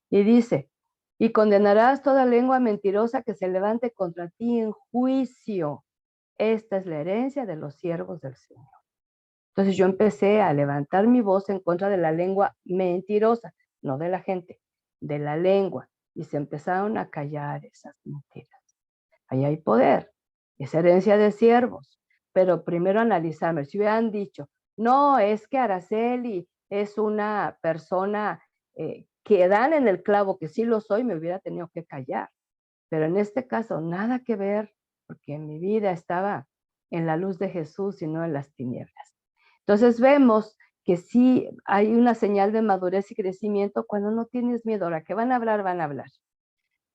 Y dice, y condenarás toda lengua mentirosa que se levante contra ti en juicio. Esta es la herencia de los siervos del Señor. Entonces yo empecé a levantar mi voz en contra de la lengua mentirosa, no de la gente, de la lengua. Y se empezaron a callar esas mentiras. Ahí hay poder, es herencia de siervos. Pero primero analizarme, si hubieran dicho, no, es que Araceli es una persona que dan en el clavo, que sí lo soy, me hubiera tenido que callar. Pero en este caso, nada que ver, porque mi vida estaba en la luz de Jesús y no en las tinieblas. Entonces vemos que sí hay una señal de madurez y crecimiento cuando no tienes miedo. Ahora que van a hablar, van a hablar.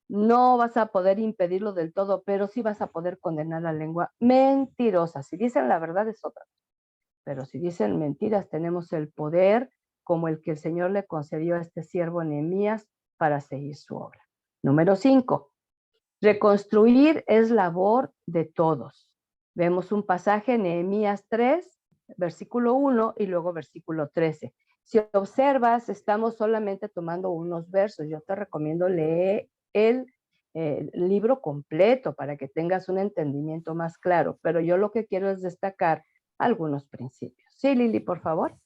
No vas a poder impedirlo del todo, pero sí vas a poder condenar la lengua mentirosa. Si dicen la verdad es otra, pero si dicen mentiras, tenemos el poder como el que el Señor le concedió a este siervo Nehemías para seguir su obra. Número 5. Reconstruir es labor de todos. Vemos un pasaje en Nehemías 3, versículo 1 y luego versículo 13. Si observas, estamos solamente tomando unos versos. Yo te recomiendo leer el libro completo para que tengas un entendimiento más claro, pero yo lo que quiero es destacar algunos principios. Sí, Lili, por favor.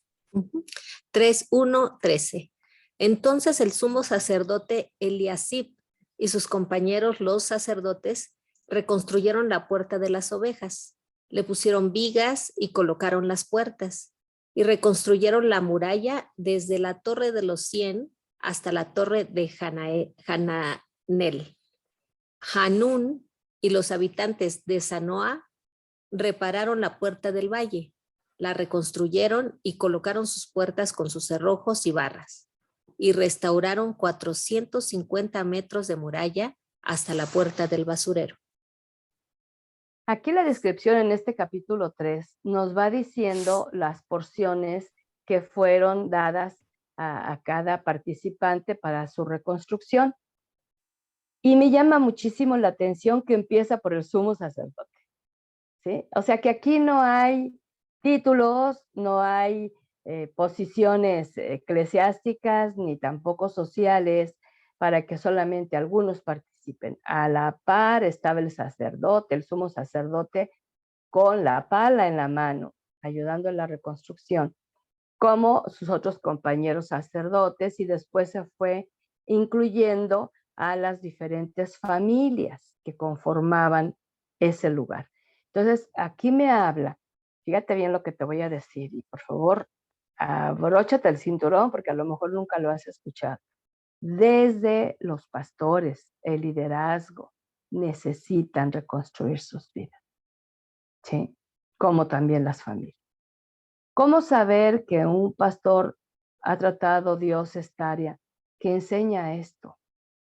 3:1-13. Entonces el sumo sacerdote Eliasib y sus compañeros los sacerdotes reconstruyeron la puerta de las ovejas, le pusieron vigas y colocaron las puertas, y reconstruyeron la muralla desde la torre de los 100 hasta la torre de Hananel. Hanún y los habitantes de Zanoa repararon la puerta del valle, la reconstruyeron y colocaron sus puertas con sus cerrojos y barras, y restauraron 450 metros de muralla hasta la puerta del basurero. Aquí la descripción en este capítulo 3 nos va diciendo las porciones que fueron dadas a cada participante para su reconstrucción. Y me llama muchísimo la atención que empieza por el sumo sacerdote, ¿sí? O sea que aquí no hay títulos, no hay posiciones eclesiásticas ni tampoco sociales para que solamente algunos participen. A la par estaba el sacerdote, el sumo sacerdote, con la pala en la mano, ayudando en la reconstrucción, como sus otros compañeros sacerdotes, y después se fue incluyendo a las diferentes familias que conformaban ese lugar. Entonces, aquí me habla, fíjate bien lo que te voy a decir, y por favor, abróchate el cinturón, porque a lo mejor nunca lo has escuchado. Desde los pastores, el liderazgo, necesitan reconstruir sus vidas, ¿sí? Como también las familias. ¿Cómo saber que un pastor ha tratado Dios esta área, que enseña esto,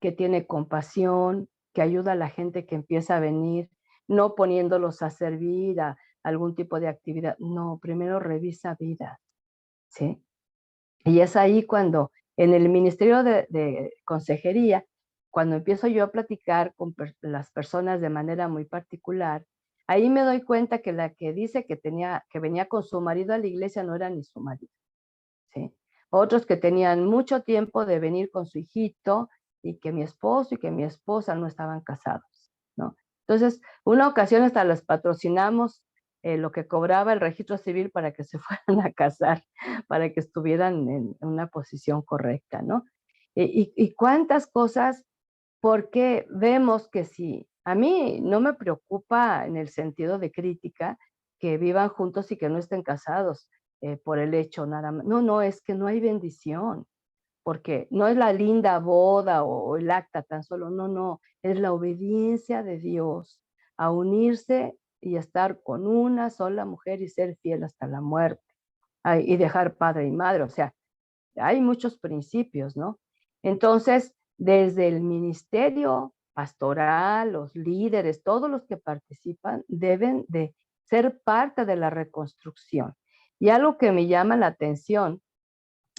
que tiene compasión, que ayuda a la gente que empieza a venir, no poniéndolos a servir a algún tipo de actividad? No, primero revisa vida, ¿sí? Y es ahí cuando en el Ministerio de Consejería, cuando empiezo yo a platicar con las personas de manera muy particular, ahí me doy cuenta que la que dice que venía con su marido a la iglesia no era ni su marido, ¿sí? Otros que tenían mucho tiempo de venir con su hijito y que mi esposo y que mi esposa no estaban casados, ¿no? Entonces, una ocasión hasta les patrocinamos lo que cobraba el registro civil para que se fueran a casar, para que estuvieran en una posición correcta, ¿no? Y cuántas cosas, porque vemos que si a mí no me preocupa en el sentido de crítica que vivan juntos y que no estén casados por el hecho nada más. No, no, es que no hay bendición, porque no es la linda boda o el acta tan solo, no, no, es la obediencia de Dios a unirse y estar con una sola mujer y ser fiel hasta la muerte, y dejar padre y madre, o sea, hay muchos principios, ¿no? Entonces, desde el ministerio pastoral, los líderes, todos los que participan deben de ser parte de la reconstrucción. Y algo que me llama la atención,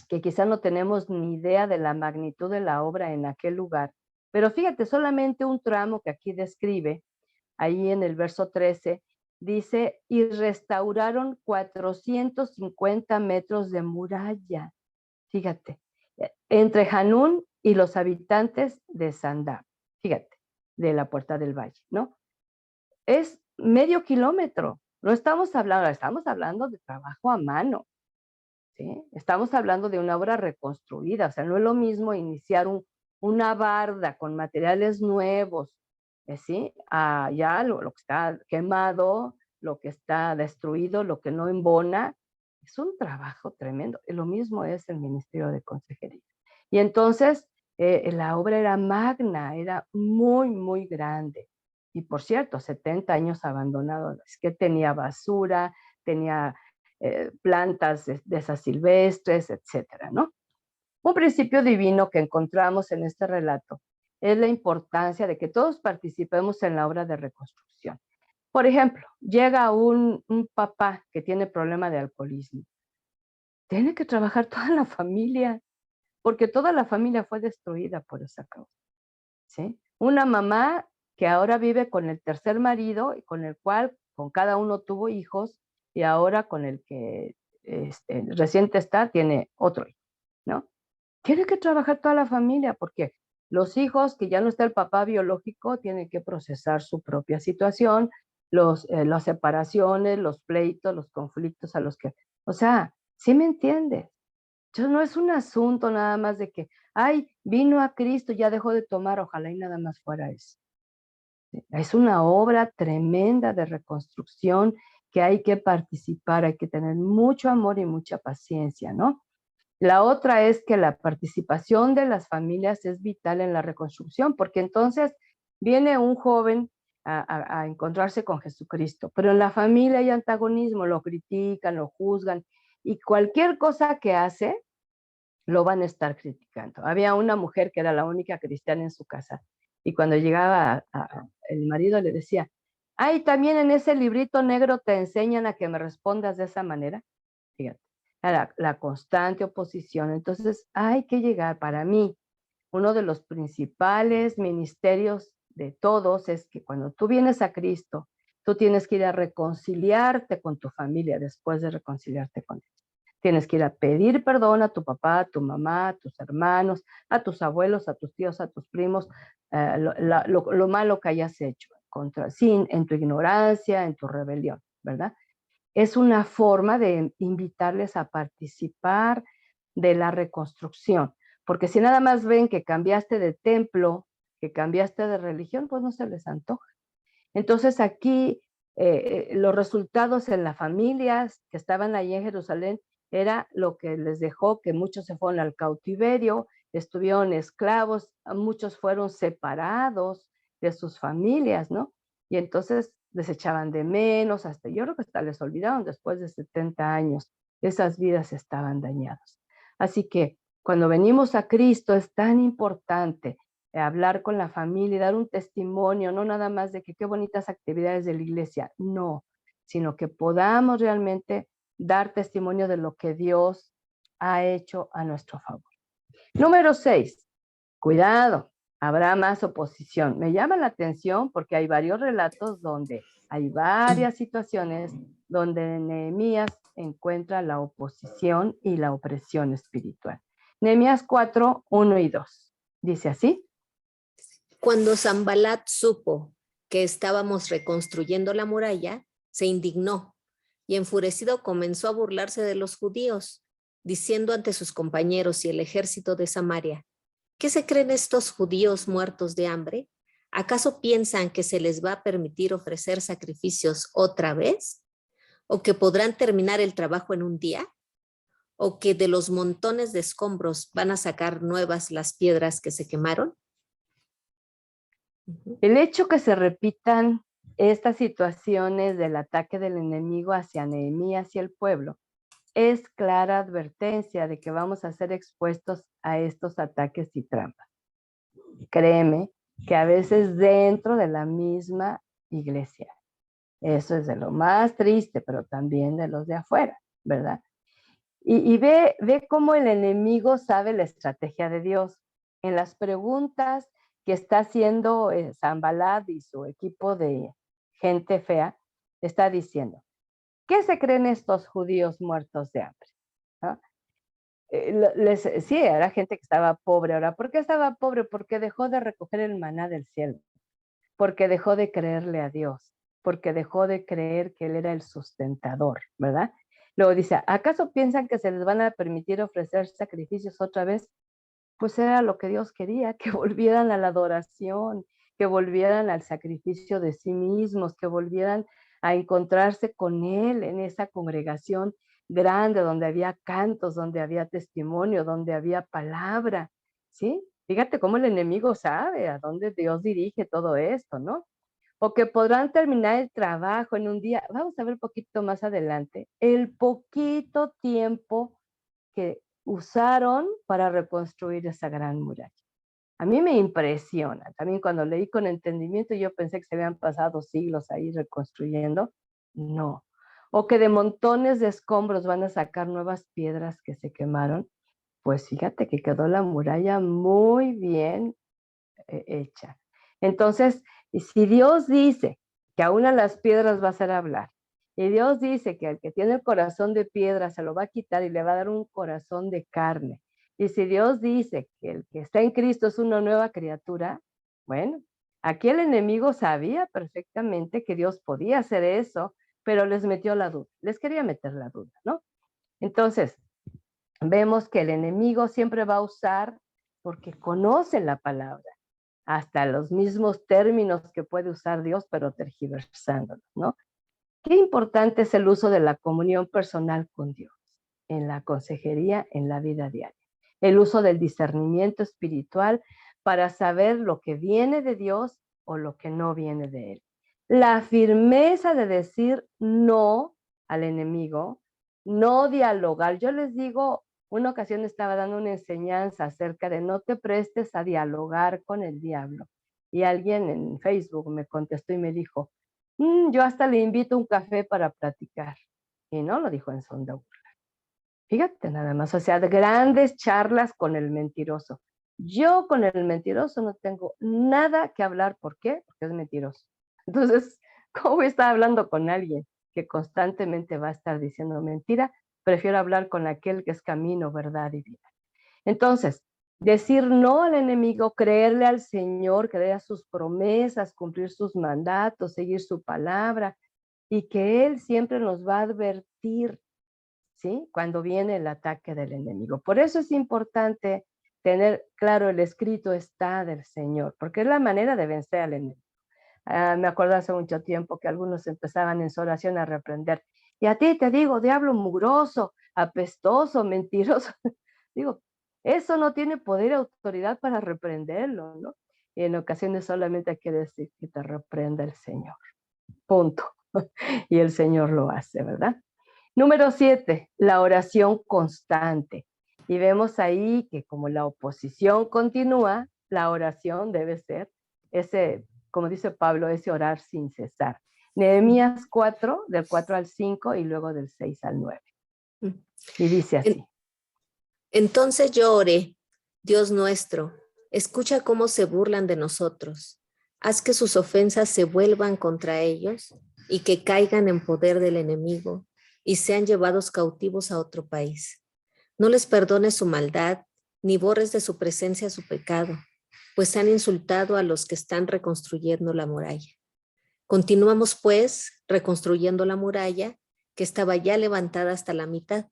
que quizá no tenemos ni idea de la magnitud de la obra en aquel lugar, pero fíjate, solamente un tramo que aquí describe, ahí en el verso 13, dice, y restauraron 450 metros de muralla. Fíjate, entre Hanún y los habitantes de Sandá, fíjate, de la Puerta del Valle, ¿no? Es medio kilómetro. No estamos hablando de trabajo a mano, ¿sí? Estamos hablando de una obra reconstruida, o sea, no es lo mismo iniciar una barda con materiales nuevos, ¿sí? A ya lo que está quemado, lo que está destruido, lo que no embona, es un trabajo tremendo. Y lo mismo es el Ministerio de Consejería. Y entonces, la obra era magna, era muy, muy grande. Y por cierto, 70 años abandonado, es que tenía basura, tenía plantas de esas silvestres, etcétera, ¿no? Un principio divino que encontramos en este relato es la importancia de que todos participemos en la obra de reconstrucción. Por ejemplo, llega un papá que tiene problema de alcoholismo. Tiene que trabajar toda la familia, porque toda la familia fue destruida por esa causa, ¿sí? Una mamá que ahora vive con el tercer marido y con cada uno tuvo hijos y ahora con el que reciente está, tiene otro hijo, ¿no? Tiene que trabajar toda la familia porque los hijos, que ya no está el papá biológico, tienen que procesar su propia situación, las separaciones, los pleitos, los conflictos a los que, o sea, ¿sí me entiendes? Entonces no es un asunto nada más de que, ay, vino a Cristo, ya dejó de tomar, ojalá y nada más fuera eso. Es una obra tremenda de reconstrucción que hay que participar, hay que tener mucho amor y mucha paciencia, ¿no? La otra es que la participación de las familias es vital en la reconstrucción, porque entonces viene un joven a encontrarse con Jesucristo, pero en la familia hay antagonismo, lo critican, lo juzgan, y cualquier cosa que hace, lo van a estar criticando. Había una mujer que era la única cristiana en su casa, y cuando llegaba el marido le decía, ay, también en ese librito negro te enseñan a que me respondas de esa manera. Fíjate, la constante oposición. Entonces hay que llegar, para mí, uno de los principales ministerios de todos es que cuando tú vienes a Cristo, tú tienes que ir a reconciliarte con tu familia después de reconciliarte con Él. Tienes que ir a pedir perdón a tu papá, a tu mamá, a tus hermanos, a tus abuelos, a tus tíos, a tus primos, lo malo que hayas hecho en tu ignorancia, en tu rebelión, ¿verdad? Es una forma de invitarles a participar de la reconstrucción, porque si nada más ven que cambiaste de templo, que cambiaste de religión, pues no se les antoja. Entonces aquí los resultados en las familias que estaban allí en Jerusalén era lo que les dejó que muchos se fueron al cautiverio, estuvieron esclavos, muchos fueron separados de sus familias, ¿no? Y entonces les echaban de menos, hasta yo creo que hasta les olvidaron después de 70 años, esas vidas estaban dañadas. Así que cuando venimos a Cristo es tan importante hablar con la familia y dar un testimonio, no nada más de que qué bonitas actividades de la iglesia, no, sino que podamos realmente dar testimonio de lo que Dios ha hecho a nuestro favor. Número 6, cuidado, habrá más oposición. Me llama la atención porque hay varios relatos donde hay varias situaciones donde Nehemías encuentra la oposición y la opresión espiritual. Nehemías 4, 1 y 2. Dice así. Cuando Sanbalat supo que estábamos reconstruyendo la muralla, se indignó y enfurecido comenzó a burlarse de los judíos, diciendo ante sus compañeros y el ejército de Samaria, ¿qué se creen estos judíos muertos de hambre? ¿Acaso piensan que se les va a permitir ofrecer sacrificios otra vez? ¿O que podrán terminar el trabajo en un día? ¿O que de los montones de escombros van a sacar nuevas las piedras que se quemaron? El hecho que se repitan estas situaciones del ataque del enemigo hacia Nehemías y el pueblo es clara advertencia de que vamos a ser expuestos a estos ataques y trampas. Créeme que a veces dentro de la misma iglesia. Eso es de lo más triste, pero también de los de afuera, ¿verdad? Y ve cómo el enemigo sabe la estrategia de Dios. En las preguntas que está haciendo Sanbalat y su equipo de gente fea, está diciendo, ¿qué se creen estos judíos muertos de hambre? ¿No? Sí, era gente que estaba pobre. Ahora, ¿por qué estaba pobre? Porque dejó de recoger el maná del cielo, porque dejó de creerle a Dios, porque dejó de creer que Él era el sustentador, ¿verdad? Luego dice, ¿acaso piensan que se les van a permitir ofrecer sacrificios otra vez? Pues era lo que Dios quería, que volvieran a la adoración, que volvieran al sacrificio de sí mismos, que volvieran a encontrarse con Él en esa congregación grande, donde había cantos, donde había testimonio, donde había palabra, ¿sí? Fíjate cómo el enemigo sabe a dónde Dios dirige todo esto, ¿no? O que podrán terminar el trabajo en un día. Vamos a ver un poquito más adelante, el poquito tiempo que usaron para reconstruir esa gran muralla. A mí me impresiona. También cuando leí con entendimiento, yo pensé que se habían pasado siglos ahí reconstruyendo. No. O que de montones de escombros van a sacar nuevas piedras que se quemaron. Pues fíjate que quedó la muralla muy bien hecha. Entonces, si Dios dice que aún a las piedras va a hacer hablar, y Dios dice que al que tiene el corazón de piedra se lo va a quitar y le va a dar un corazón de carne, y si Dios dice que el que está en Cristo es una nueva criatura, bueno, aquí el enemigo sabía perfectamente que Dios podía hacer eso, pero les metió la duda, les quería meter la duda, ¿no? Entonces, vemos que el enemigo siempre va a usar, porque conoce la palabra, hasta los mismos términos que puede usar Dios, pero tergiversándolos, ¿no? Qué importante es el uso de la comunión personal con Dios, en la consejería, en la vida diaria. El uso del discernimiento espiritual para saber lo que viene de Dios o lo que no viene de Él. La firmeza de decir no al enemigo, no dialogar. Yo les digo, una ocasión estaba dando una enseñanza acerca de no te prestes a dialogar con el diablo. Y alguien en Facebook me contestó y me dijo, yo hasta le invito un café para platicar. Y no lo dijo en son de burla. Fíjate nada más, o sea, de grandes charlas con el mentiroso. Yo con el mentiroso no tengo nada que hablar. ¿Por qué? Porque es mentiroso. Entonces, ¿cómo voy a estar hablando con alguien que constantemente va a estar diciendo mentira? Prefiero hablar con aquel que es camino, verdad y vida. Entonces, decir no al enemigo, creerle al Señor, creer a sus promesas, cumplir sus mandatos, seguir su palabra, y que Él siempre nos va a advertir, ¿sí? Cuando viene el ataque del enemigo. Por eso es importante tener claro, el escrito está del Señor, porque es la manera de vencer al enemigo. Me acuerdo hace mucho tiempo que algunos empezaban en su oración a reprender. Y a ti te digo, diablo mugroso, apestoso, mentiroso. Digo, eso no tiene poder y autoridad para reprenderlo, ¿no? Y en ocasiones solamente hay que decir que te reprenda el Señor. Punto. Y el Señor lo hace, ¿verdad? Número 7, la oración constante. Y vemos ahí que como la oposición continúa, la oración debe ser ese, como dice Pablo, ese orar sin cesar. Nehemías 4, del 4 al 5 y luego del 6 al 9. Y dice así. Entonces yo oré, Dios nuestro, escucha cómo se burlan de nosotros. Haz que sus ofensas se vuelvan contra ellos y que caigan en poder del enemigo y sean llevados cautivos a otro país. No les perdones su maldad, ni borres de su presencia su pecado, pues han insultado a los que están reconstruyendo la muralla. Continuamos, pues, reconstruyendo la muralla, que estaba ya levantada hasta la mitad.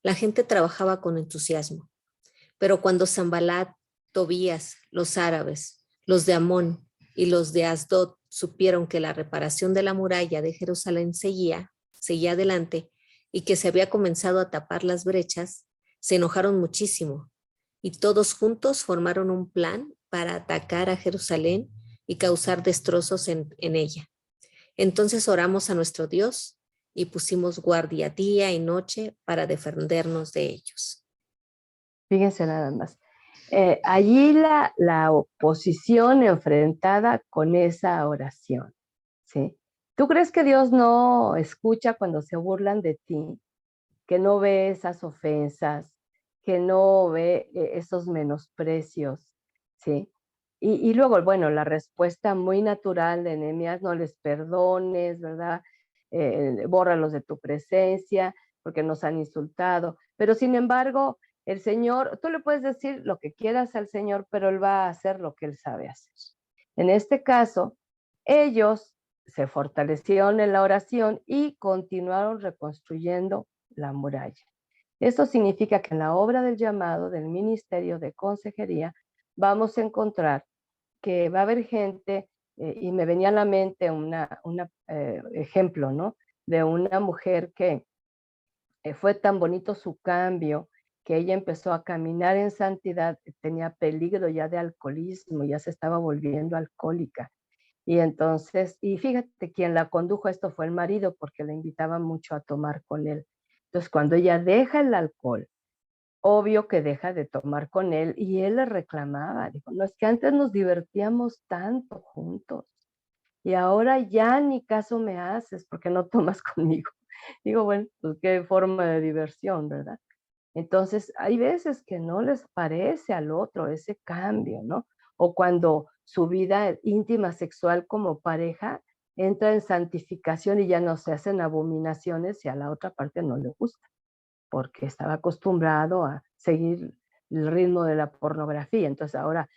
La gente trabajaba con entusiasmo. Pero cuando Sanbalat, Tobías, los árabes, los de Amón y los de Asdod supieron que la reparación de la muralla de Jerusalén seguía adelante y que se había comenzado a tapar las brechas, se enojaron muchísimo y todos juntos formaron un plan para atacar a Jerusalén y causar destrozos en ella. Entonces oramos a nuestro Dios y pusimos guardia día y noche para defendernos de ellos. Fíjense nada más. Allí la oposición enfrentada con esa oración, ¿sí? ¿Tú crees que Dios no escucha cuando se burlan de ti? Que no ve esas ofensas, que no ve esos menosprecios, ¿sí? Y luego, bueno, la respuesta muy natural de Nehemías: no les perdones, ¿verdad? Bórralos de tu presencia, porque nos han insultado. Pero sin embargo, el Señor, tú le puedes decir lo que quieras al Señor, pero Él va a hacer lo que Él sabe hacer. En este caso, ellos se fortalecieron en la oración y continuaron reconstruyendo la muralla. Esto significa que en la obra del llamado del ministerio de consejería vamos a encontrar que va a haber gente, y me venía a la mente un ejemplo, ¿no? De una mujer que fue tan bonito su cambio que ella empezó a caminar en santidad, tenía peligro ya de alcoholismo, ya se estaba volviendo alcohólica. Y entonces, y fíjate, quien la condujo a esto fue el marido, porque la invitaba mucho a tomar con él. Entonces, cuando ella deja el alcohol, obvio que deja de tomar con él, y él le reclamaba, dijo: no, es que antes nos divertíamos tanto juntos y ahora ya ni caso me haces porque no tomas conmigo. Digo, bueno, pues qué forma de diversión, ¿verdad? Entonces, hay veces que no les parece al otro ese cambio, ¿no? O cuando su vida íntima sexual como pareja entra en santificación y ya no se hacen abominaciones y a la otra parte no le gusta, porque estaba acostumbrado a seguir el ritmo de la pornografía. Entonces ahora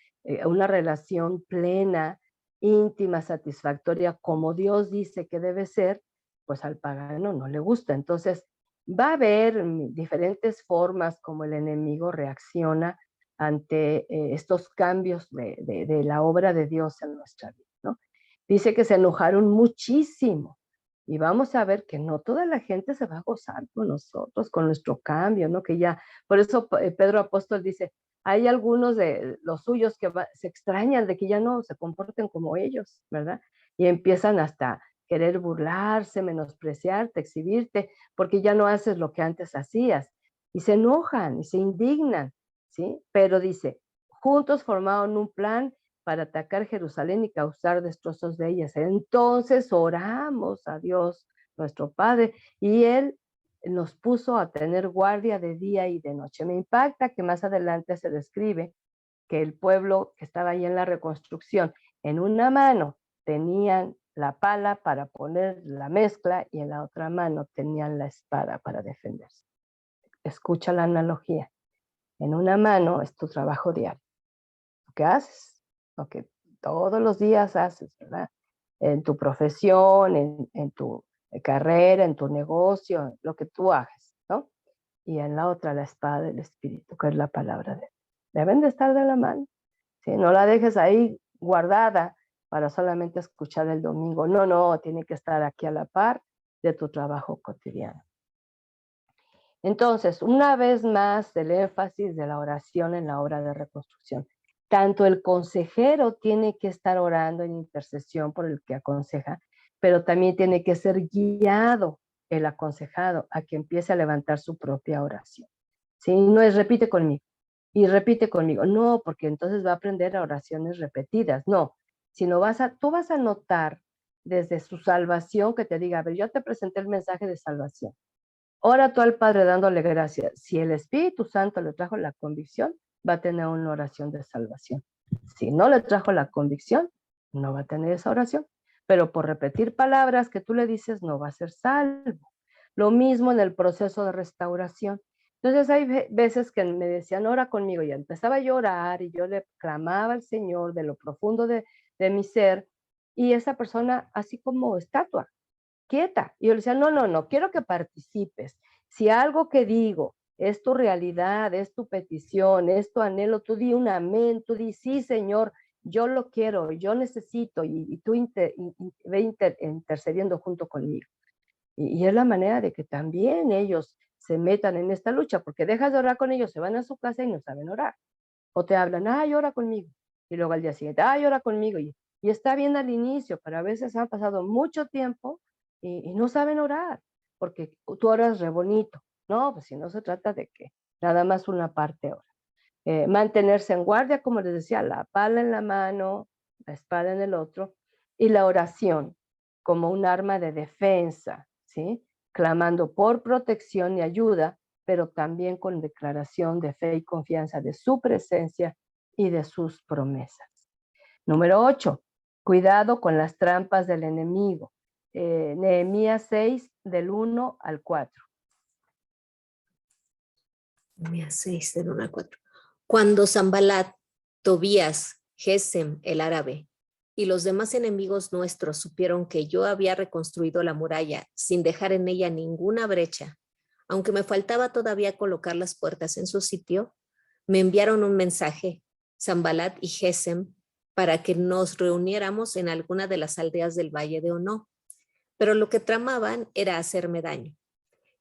una relación plena, íntima, satisfactoria, como Dios dice que debe ser, pues al pagano no le gusta. Entonces va a haber diferentes formas como el enemigo reacciona ante estos cambios de la obra de Dios en nuestra vida, ¿no? Dice que se enojaron muchísimo, y vamos a ver que no toda la gente se va a gozar con nosotros, con nuestro cambio, ¿no? Que ya, por eso Pedro Apóstol dice: hay algunos de los suyos que se extrañan de que ya no se comporten como ellos, ¿verdad? Y empiezan hasta querer burlarse, menospreciarte, exhibirte, porque ya no haces lo que antes hacías. Y se enojan y se indignan, ¿sí? Pero dice: juntos formaron un plan para atacar Jerusalén y causar destrozos de ellas. Entonces oramos a Dios, nuestro Padre, y Él nos puso a tener guardia de día y de noche. Me impacta que más adelante se describe que el pueblo que estaba ahí en la reconstrucción, en una mano tenían la pala para poner la mezcla y en la otra mano tenían la espada para defenderse. Escucha la analogía. En una mano es tu trabajo diario. ¿Qué haces? Lo que todos los días haces, ¿verdad? En tu profesión, en tu carrera, en tu negocio, lo que tú hagas, ¿no? Y en la otra la espada del Espíritu, que es la palabra de Dios. Deben de estar de la mano, ¿sí? No la dejes ahí guardada para solamente escuchar el domingo. No, no, tiene que estar aquí a la par de tu trabajo cotidiano. Entonces, una vez más, el énfasis de la oración en la obra de reconstrucción. Tanto el consejero tiene que estar orando en intercesión por el que aconseja, pero también tiene que ser guiado el aconsejado a que empiece a levantar su propia oración. ¿Sí? No es repite conmigo y repite conmigo. No, porque entonces va a aprender a oraciones repetidas. No, sino tú vas a notar desde su salvación que te diga: a ver, yo te presenté el mensaje de salvación. Ora tú al Padre dándole gracias. Si el Espíritu Santo le trajo la convicción, va a tener una oración de salvación. Si no le trajo la convicción, no va a tener esa oración. Pero por repetir palabras que tú le dices, no va a ser salvo. Lo mismo en el proceso de restauración. Entonces hay veces que me decían: ora conmigo, y empezaba yo a orar y yo le clamaba al Señor de lo profundo de mi ser, y esa persona así como estatua, quieta. Y yo le decía: no, no, no, quiero que participes. Si algo que digo es tu realidad, es tu petición, es tu anhelo, tú di un amén, tú di: sí, Señor, yo lo quiero, yo necesito, y tú ve intercediendo junto conmigo. Y es la manera de que también ellos se metan en esta lucha, porque dejas de orar con ellos, se van a su casa y no saben orar. O te hablan: ay, ora conmigo. Y luego al día siguiente: ay, ora conmigo. Y está bien al inicio, pero a veces han pasado mucho tiempo y no saben orar, porque tú oras re bonito. No, pues si no se trata de que nada más una parte ora. Mantenerse en guardia, como les decía, la pala en la mano, la espada en el otro, y la oración como un arma de defensa, ¿sí? Clamando por protección y ayuda, pero también con declaración de fe y confianza de su presencia y de sus promesas. Número 8, cuidado con las trampas del enemigo. Nehemías 6, del 1 al 4. Nehemías 6, del 1 al 4. Cuando Sanbalat, Tobías, Gesem, el árabe, y los demás enemigos nuestros supieron que yo había reconstruido la muralla sin dejar en ella ninguna brecha, aunque me faltaba todavía colocar las puertas en su sitio, me enviaron un mensaje, Sanbalat y Gesem, para que nos reuniéramos en alguna de las aldeas del valle de Ono. Pero lo que tramaban era hacerme daño.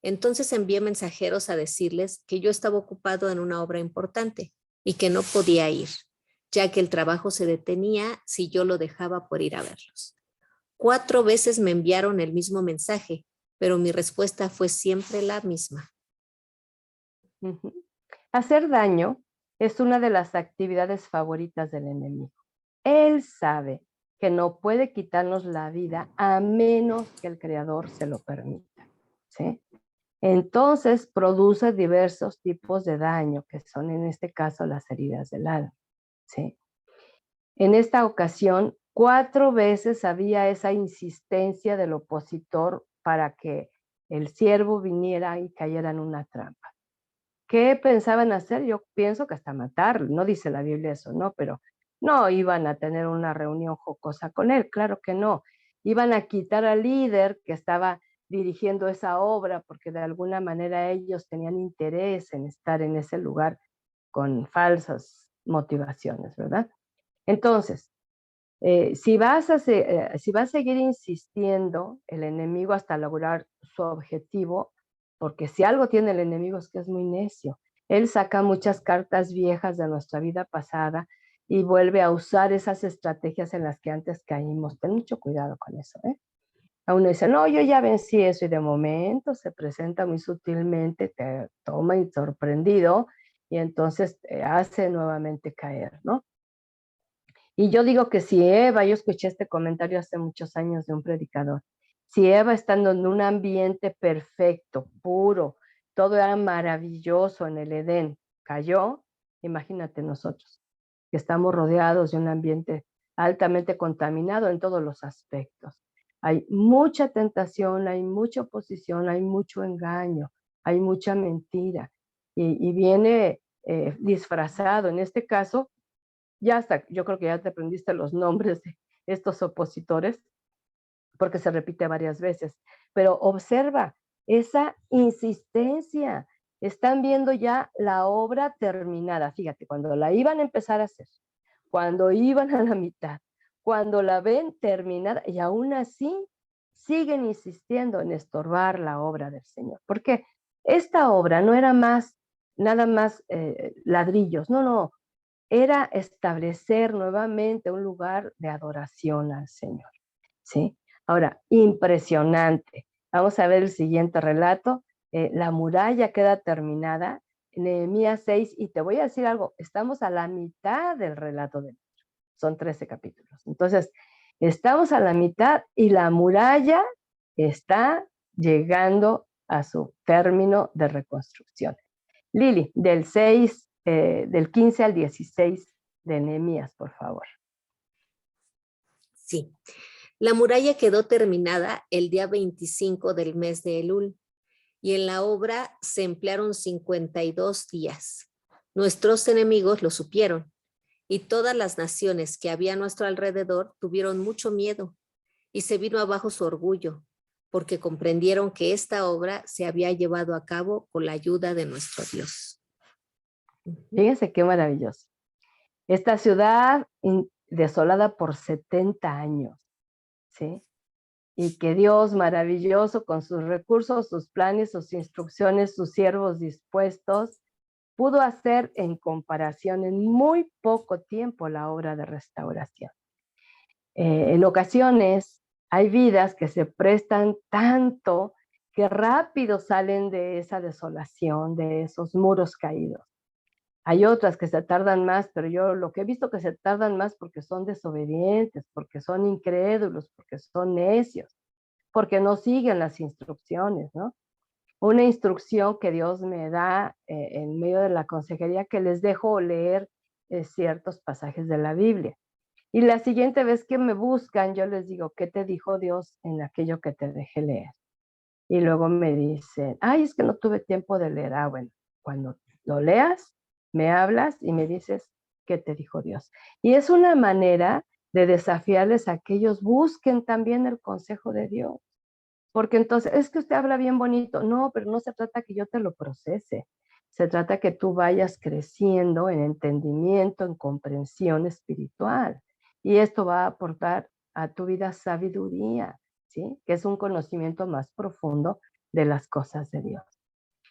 Entonces envié mensajeros a decirles que yo estaba ocupado en una obra importante y que no podía ir, ya que el trabajo se detenía si yo lo dejaba por ir a verlos. 4 veces me enviaron el mismo mensaje, pero mi respuesta fue siempre la misma. Hacer daño es una de las actividades favoritas del enemigo. Él sabe que no puede quitarnos la vida a menos que el Creador se lo permita, ¿sí? Entonces produce diversos tipos de daño, que son en este caso las heridas del alma, ¿sí? En esta ocasión, 4 veces había esa insistencia del opositor para que el siervo viniera y cayera en una trampa. ¿Qué pensaban hacer? Yo pienso que hasta matarlo, no dice la Biblia eso, ¿no? Pero no iban a tener una reunión jocosa con él, claro que no. Iban a quitar al líder que estaba dirigiendo esa obra porque de alguna manera ellos tenían interés en estar en ese lugar con falsas motivaciones, ¿verdad? Entonces, si va a seguir insistiendo el enemigo hasta lograr su objetivo, porque si algo tiene el enemigo es que es muy necio. Él saca muchas cartas viejas de nuestra vida pasada y vuelve a usar esas estrategias en las que antes caímos. Ten mucho cuidado con eso, ¿eh? A uno dice, no, yo ya vencí eso, y de momento se presenta muy sutilmente, te toma sorprendido y entonces te hace nuevamente caer, ¿no? Y yo digo que si Eva, yo escuché este comentario hace muchos años de un predicador, si Eva estando en un ambiente perfecto, puro, todo era maravilloso en el Edén, cayó, imagínate nosotros, que estamos rodeados de un ambiente altamente contaminado en todos los aspectos. Hay mucha tentación, hay mucha oposición, hay mucho engaño, hay mucha mentira y viene disfrazado, en este caso, ya hasta, yo creo que ya te aprendiste los nombres de estos opositores, porque se repite varias veces, pero observa esa insistencia. Están viendo ya la obra terminada. Fíjate, cuando la iban a empezar a hacer, cuando iban a la mitad, cuando la ven terminada, y aún así siguen insistiendo en estorbar la obra del Señor. Porque esta obra no era más, nada más ladrillos, no, no, era establecer nuevamente un lugar de adoración al Señor, ¿sí? Ahora, impresionante. Vamos a ver el siguiente relato. La muralla queda terminada, Nehemías 6, y te voy a decir algo, estamos a la mitad del relato del libro, son 13 capítulos. Entonces, estamos a la mitad y la muralla está llegando a su término de reconstrucción. Lili, del 15 al 16 de Nehemías, por favor. Sí. La muralla quedó terminada el día 25 del mes de Elul y en la obra se emplearon 52 días. Nuestros enemigos lo supieron y todas las naciones que había a nuestro alrededor tuvieron mucho miedo y se vino abajo su orgullo porque comprendieron que esta obra se había llevado a cabo con la ayuda de nuestro Dios. Fíjense qué maravilloso. Esta ciudad desolada por 70 años, ¿sí? Y que Dios maravilloso con sus recursos, sus planes, sus instrucciones, sus siervos dispuestos, pudo hacer en comparación en muy poco tiempo la obra de restauración. En ocasiones hay vidas que se prestan tanto que rápido salen de esa desolación, de esos muros caídos. Hay otras que se tardan más, pero yo lo que he visto que se tardan más porque son desobedientes, porque son incrédulos, porque son necios, porque no siguen las instrucciones, ¿no? Una instrucción que Dios me da en medio de la consejería, que les dejo leer ciertos pasajes de la Biblia. Y la siguiente vez que me buscan, yo les digo, ¿qué te dijo Dios en aquello que te dejé leer? Y luego me dicen, ay, es que no tuve tiempo de leer. Ah, bueno, cuando lo leas, me hablas y me dices qué te dijo Dios. Y es una manera de desafiarles a que ellos busquen también el consejo de Dios. Porque entonces, es que usted habla bien bonito. No, pero no se trata que yo te lo procese. Se trata que tú vayas creciendo en entendimiento, en comprensión espiritual. Y esto va a aportar a tu vida sabiduría, ¿sí? Que es un conocimiento más profundo de las cosas de Dios.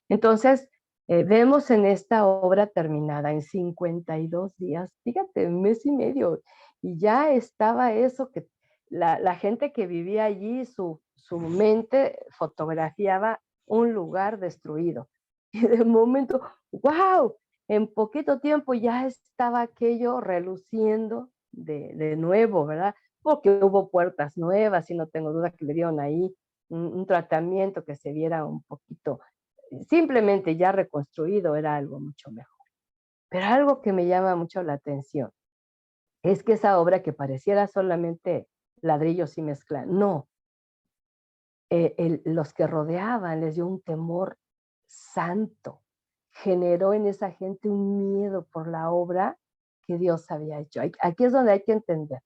Entonces, vemos en esta obra terminada en 52 días, fíjate, un mes y medio, y ya estaba eso que la gente que vivía allí, su mente fotografiaba un lugar destruido. Y de momento, wow, en poquito tiempo ya estaba aquello reluciendo de nuevo, ¿verdad? Porque hubo puertas nuevas y no tengo duda que le dieron ahí un tratamiento que se viera un poquito simplemente ya reconstruido era algo mucho mejor. Pero algo que me llama mucho la atención es que esa obra que pareciera solamente ladrillos y mezcla, no, los que rodeaban les dio un temor santo, generó en esa gente un miedo por la obra que Dios había hecho. Aquí es donde hay que entender,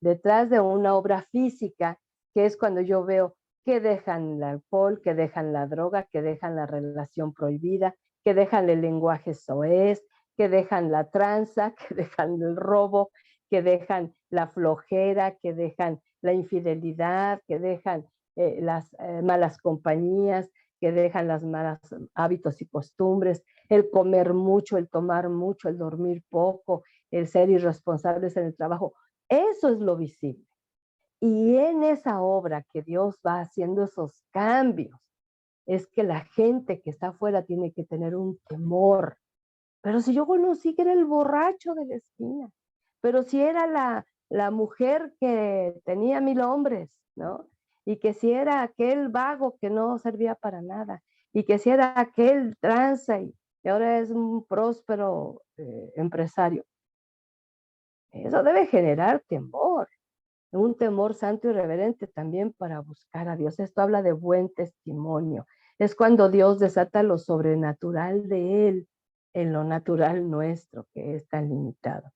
detrás de una obra física, que es cuando yo veo que dejan el alcohol, que dejan la droga, que dejan la relación prohibida, que dejan el lenguaje soez, que dejan la tranza, que dejan el robo, que dejan la flojera, que dejan la infidelidad, que dejan las malas compañías, que dejan las malas hábitos y costumbres, el comer mucho, el tomar mucho, el dormir poco, el ser irresponsables en el trabajo. Eso es lo visible. Y en esa obra que Dios va haciendo esos cambios, es que la gente que está afuera tiene que tener un temor. Pero si yo conocí que era el borracho de la esquina, pero si era la mujer que tenía 1000 hombres, ¿no? Y que si era aquel vago que no servía para nada, y que si era aquel tranza y ahora es un próspero empresario. Eso debe generar temor, un temor santo y reverente también para buscar a Dios. Esto habla de buen testimonio. Es cuando Dios desata lo sobrenatural de Él en lo natural nuestro, que es tan limitado.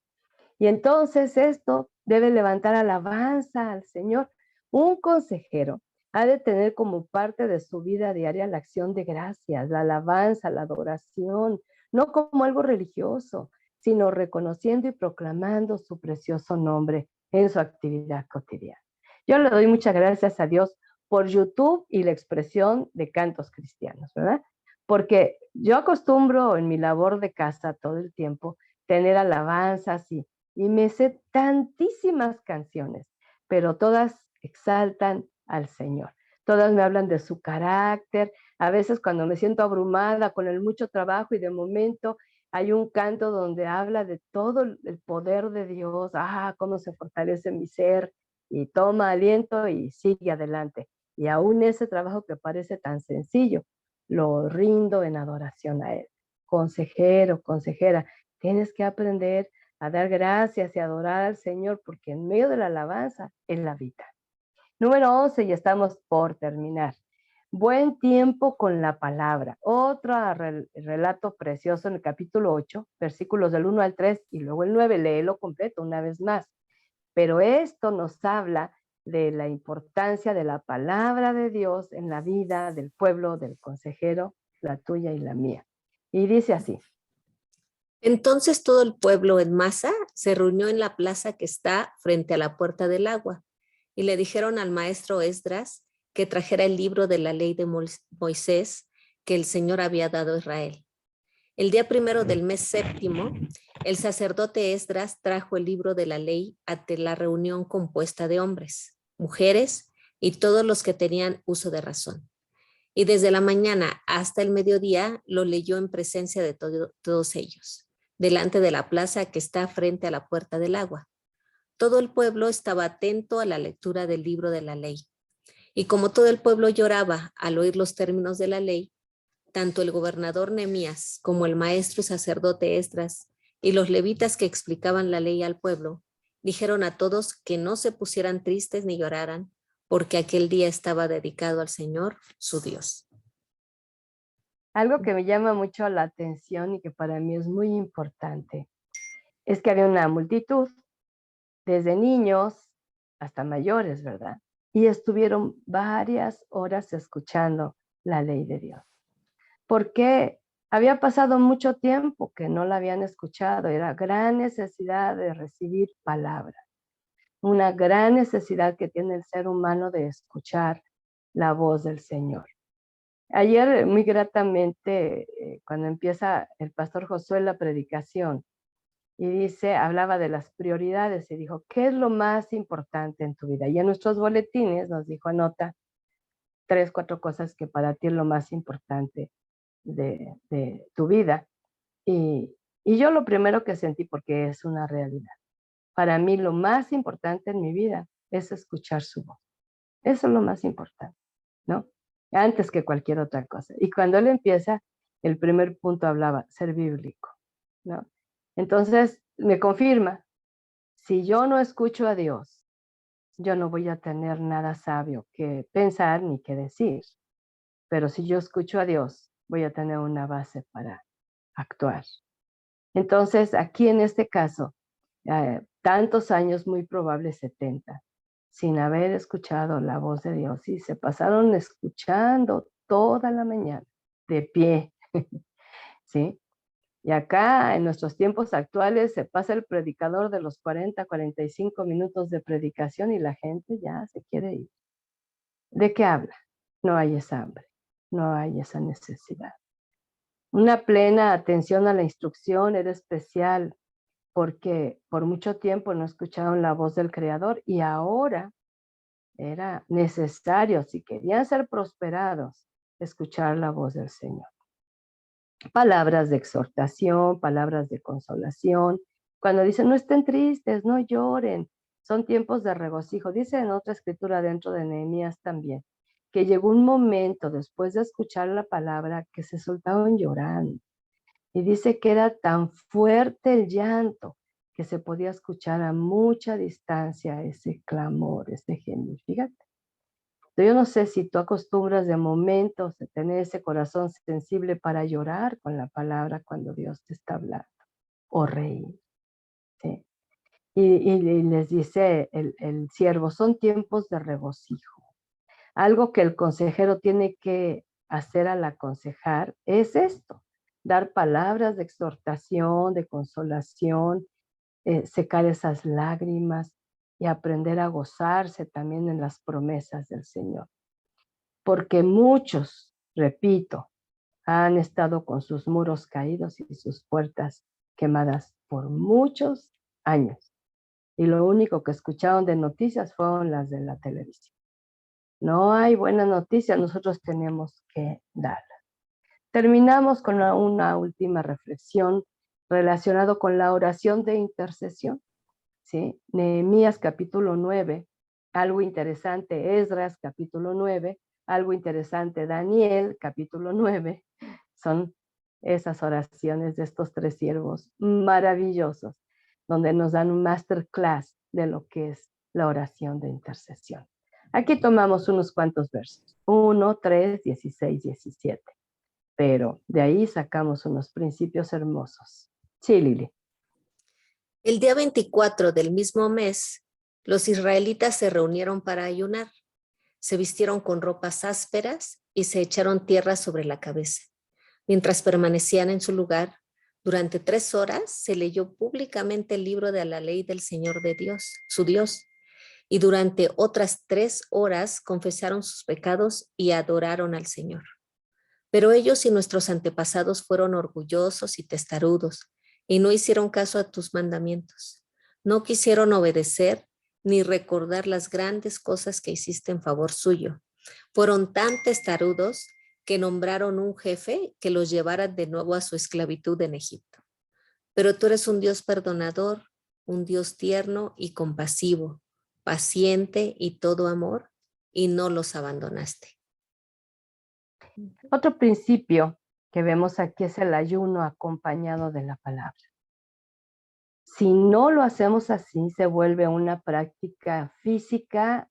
Y entonces esto debe levantar alabanza al Señor. Un consejero ha de tener como parte de su vida diaria la acción de gracias, la alabanza, la adoración, no como algo religioso, sino reconociendo y proclamando su precioso nombre en su actividad cotidiana. Yo le doy muchas gracias a Dios por YouTube y la expresión de cantos cristianos, ¿verdad? Porque yo acostumbro en mi labor de casa todo el tiempo tener alabanzas y me sé tantísimas canciones, pero todas exaltan al Señor. Todas me hablan de su carácter. A veces cuando me siento abrumada con el mucho trabajo y de momento hay un canto donde habla de todo el poder de Dios, cómo se fortalece mi ser y toma aliento y sigue adelante. Y aún ese trabajo que parece tan sencillo, lo rindo en adoración a Él. Consejero, consejera, tienes que aprender a dar gracias y adorar al Señor, porque en medio de la alabanza es la vida. Número 11, y estamos por terminar. Buen tiempo con la palabra. Otro relato precioso en el capítulo 8, versículos del 1 al 3 y luego el 9, léelo completo una vez más. Pero esto nos habla de la importancia de la palabra de Dios en la vida del pueblo, del consejero, la tuya y la mía. Y dice así. Entonces todo el pueblo en masa se reunió en la plaza que está frente a la puerta del agua y le dijeron al maestro Esdras que trajera el libro de la ley de Moisés que el Señor había dado a Israel. El día primero del mes séptimo, el sacerdote Esdras trajo el libro de la ley ante la reunión compuesta de hombres, mujeres y todos los que tenían uso de razón. Y desde la mañana hasta el mediodía lo leyó en presencia de todos ellos, delante de la plaza que está frente a la puerta del agua. Todo el pueblo estaba atento a la lectura del libro de la ley. Y como todo el pueblo lloraba al oír los términos de la ley, tanto el gobernador Nehemías como el maestro y sacerdote Esdras y los levitas que explicaban la ley al pueblo dijeron a todos que no se pusieran tristes ni lloraran, porque aquel día estaba dedicado al Señor, su Dios. Algo que me llama mucho la atención y que para mí es muy importante es que había una multitud, desde niños hasta mayores, ¿verdad? Y estuvieron varias horas escuchando la ley de Dios. Porque había pasado mucho tiempo que no la habían escuchado, era gran necesidad de recibir palabra, una gran necesidad que tiene el ser humano de escuchar la voz del Señor. Ayer, muy gratamente, cuando empieza el pastor Josué la predicación, y hablaba de las prioridades y dijo, ¿qué es lo más importante en tu vida? Y en nuestros boletines nos dijo, anota 3, 4 cosas que para ti es lo más importante de tu vida. Y yo lo primero que sentí, porque es una realidad, para mí lo más importante en mi vida es escuchar su voz. Eso es lo más importante, ¿no? Antes que cualquier otra cosa. Y cuando él empieza, el primer punto hablaba, ser bíblico, ¿no? Entonces, me confirma, si yo no escucho a Dios, yo no voy a tener nada sabio que pensar ni que decir. Pero si yo escucho a Dios, voy a tener una base para actuar. Entonces, aquí en este caso, tantos años, muy probable 70, sin haber escuchado la voz de Dios, y se pasaron escuchando toda la mañana, de pie, ¿sí? Y acá, en nuestros tiempos actuales, se pasa el predicador de los 40, 45 minutos de predicación y la gente ya se quiere ir. ¿De qué habla? No hay esa hambre, no hay esa necesidad. Una plena atención a la instrucción era especial porque por mucho tiempo no escucharon la voz del Creador y ahora era necesario, si querían ser prosperados, escuchar la voz del Señor. Palabras de exhortación, palabras de consolación. Cuando dicen, no estén tristes, no lloren, son tiempos de regocijo. Dice en otra escritura dentro de Nehemías también, que llegó un momento después de escuchar la palabra que se soltaban llorando. Y dice que era tan fuerte el llanto que se podía escuchar a mucha distancia ese clamor, ese gemir. Fíjate. Yo no sé si tú acostumbras de momentos de tener ese corazón sensible para llorar con la palabra cuando Dios te está hablando, o reír, ¿sí? Y les dice el siervo, son tiempos de regocijo. Algo que el consejero tiene que hacer al aconsejar es esto, dar palabras de exhortación, de consolación, secar esas lágrimas y aprender a gozarse también en las promesas del Señor. Porque muchos, repito, han estado con sus muros caídos y sus puertas quemadas por muchos años. Y lo único que escucharon de noticias fueron las de la televisión. No hay buenas noticias, nosotros tenemos que darlas. Terminamos con una última reflexión relacionado con la oración de intercesión, ¿sí? Nehemías capítulo 9, algo interesante, Esdras capítulo 9, algo interesante, Daniel capítulo 9, son esas oraciones de estos 3 siervos maravillosos, donde nos dan un masterclass de lo que es la oración de intercesión. Aquí tomamos unos cuantos versos, 1, 3, 16, 17, pero de ahí sacamos unos principios hermosos. Sí, Lili. El día 24 del mismo mes, los israelitas se reunieron para ayunar, se vistieron con ropas ásperas y se echaron tierra sobre la cabeza. Mientras permanecían en su lugar, durante 3 horas se leyó públicamente el libro de la ley del Señor de Dios, su Dios, y durante otras 3 horas confesaron sus pecados y adoraron al Señor. Pero ellos y nuestros antepasados fueron orgullosos y testarudos y no hicieron caso a tus mandamientos. No quisieron obedecer ni recordar las grandes cosas que hiciste en favor suyo. Fueron tan testarudos que nombraron un jefe que los llevara de nuevo a su esclavitud en Egipto. Pero tú eres un Dios perdonador, un Dios tierno y compasivo, paciente y todo amor, y no los abandonaste. Otro principio que vemos aquí es el ayuno acompañado de la palabra. Si no lo hacemos así, se vuelve una práctica física,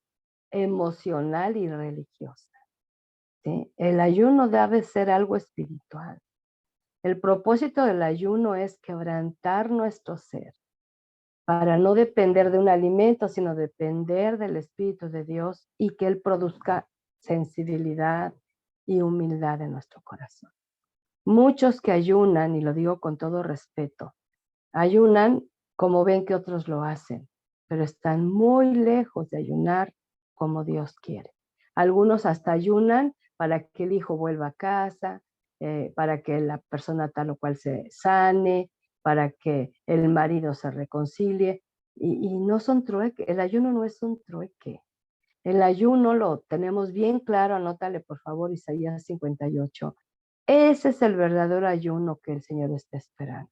emocional y religiosa, ¿sí? El ayuno debe ser algo espiritual. El propósito del ayuno es quebrantar nuestro ser para no depender de un alimento, sino depender del Espíritu de Dios y que Él produzca sensibilidad y humildad en nuestro corazón. Muchos que ayunan, y lo digo con todo respeto, ayunan como ven que otros lo hacen, pero están muy lejos de ayunar como Dios quiere. Algunos hasta ayunan para que el hijo vuelva a casa, para que la persona tal o cual se sane, para que el marido se reconcilie, y no son trueque. El ayuno no es un trueque. El ayuno lo tenemos bien claro, anótale por favor Isaías 58. Ese es el verdadero ayuno que el Señor está esperando.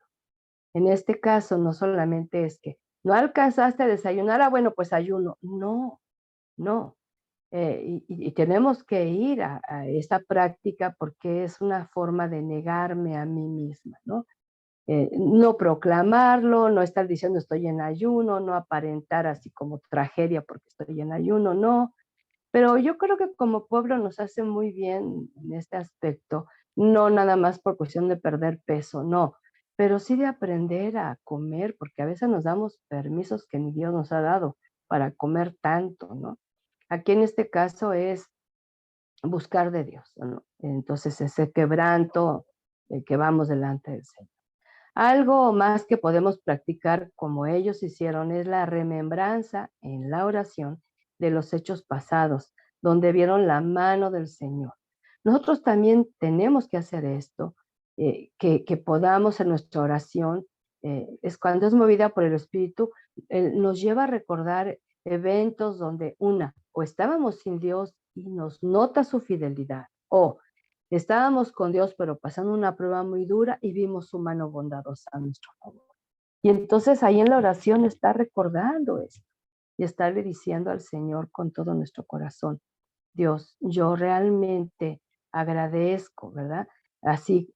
En este caso, no solamente es que no alcanzaste a desayunar, bueno, pues ayuno. No, no. Y tenemos que ir a esa práctica porque es una forma de negarme a mí misma, ¿no? No proclamarlo, no estar diciendo estoy en ayuno, no aparentar así como tragedia porque estoy en ayuno, no. Pero yo creo que como pueblo nos hace muy bien en este aspecto, no nada más por cuestión de perder peso, no, pero sí de aprender a comer, porque a veces nos damos permisos que ni Dios nos ha dado para comer tanto, ¿no? Aquí en este caso es buscar de Dios, ¿no? Entonces ese quebranto que vamos delante del Señor. Algo más que podemos practicar como ellos hicieron es la remembranza en la oración de los hechos pasados, donde vieron la mano del Señor. Nosotros también tenemos que hacer esto, que podamos en nuestra oración, es cuando es movida por el Espíritu, nos lleva a recordar eventos donde o estábamos sin Dios y nos nota su fidelidad, o estábamos con Dios, pero pasando una prueba muy dura y vimos su mano bondadosa a nuestro favor. Y entonces ahí en la oración está recordando esto y estarle diciendo al Señor con todo nuestro corazón, Dios, yo realmente agradezco, ¿verdad? Así,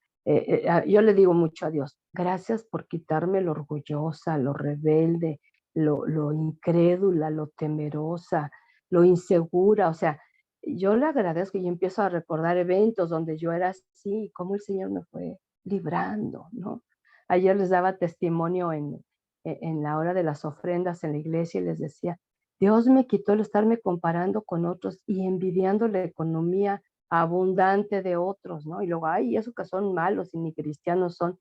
yo le digo mucho a Dios, gracias por quitarme lo orgullosa, lo rebelde, lo incrédula, lo temerosa, lo insegura, o sea, yo le agradezco y empiezo a recordar eventos donde yo era así, cómo el Señor me fue librando, ¿no? Ayer les daba testimonio en la hora de las ofrendas en la iglesia y les decía, Dios me quitó el estarme comparando con otros y envidiando la economía abundante de otros, ¿no? Y luego, ay, eso que son malos y ni cristianos son,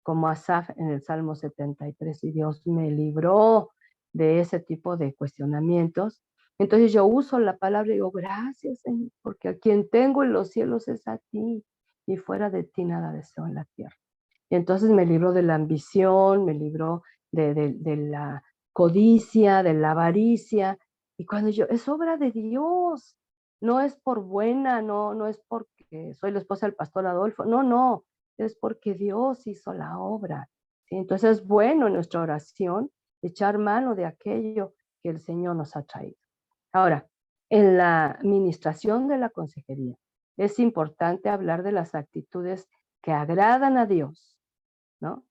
como Asaf en el Salmo 73, y Dios me libró de ese tipo de cuestionamientos. Entonces yo uso la palabra y digo, gracias, Señor, porque a quien tengo en los cielos es a ti, y fuera de ti nada deseo en la tierra. Y entonces me libró de la ambición, me libró de la codicia, de la avaricia. Y cuando es obra de Dios, no es por buena, no es porque soy la esposa del pastor Adolfo, no, es porque Dios hizo la obra. ¿Sí? Entonces es bueno en nuestra oración echar mano de aquello que el Señor nos ha traído. Ahora, en la administración de la consejería, es importante hablar de las actitudes que agradan a Dios, ¿no?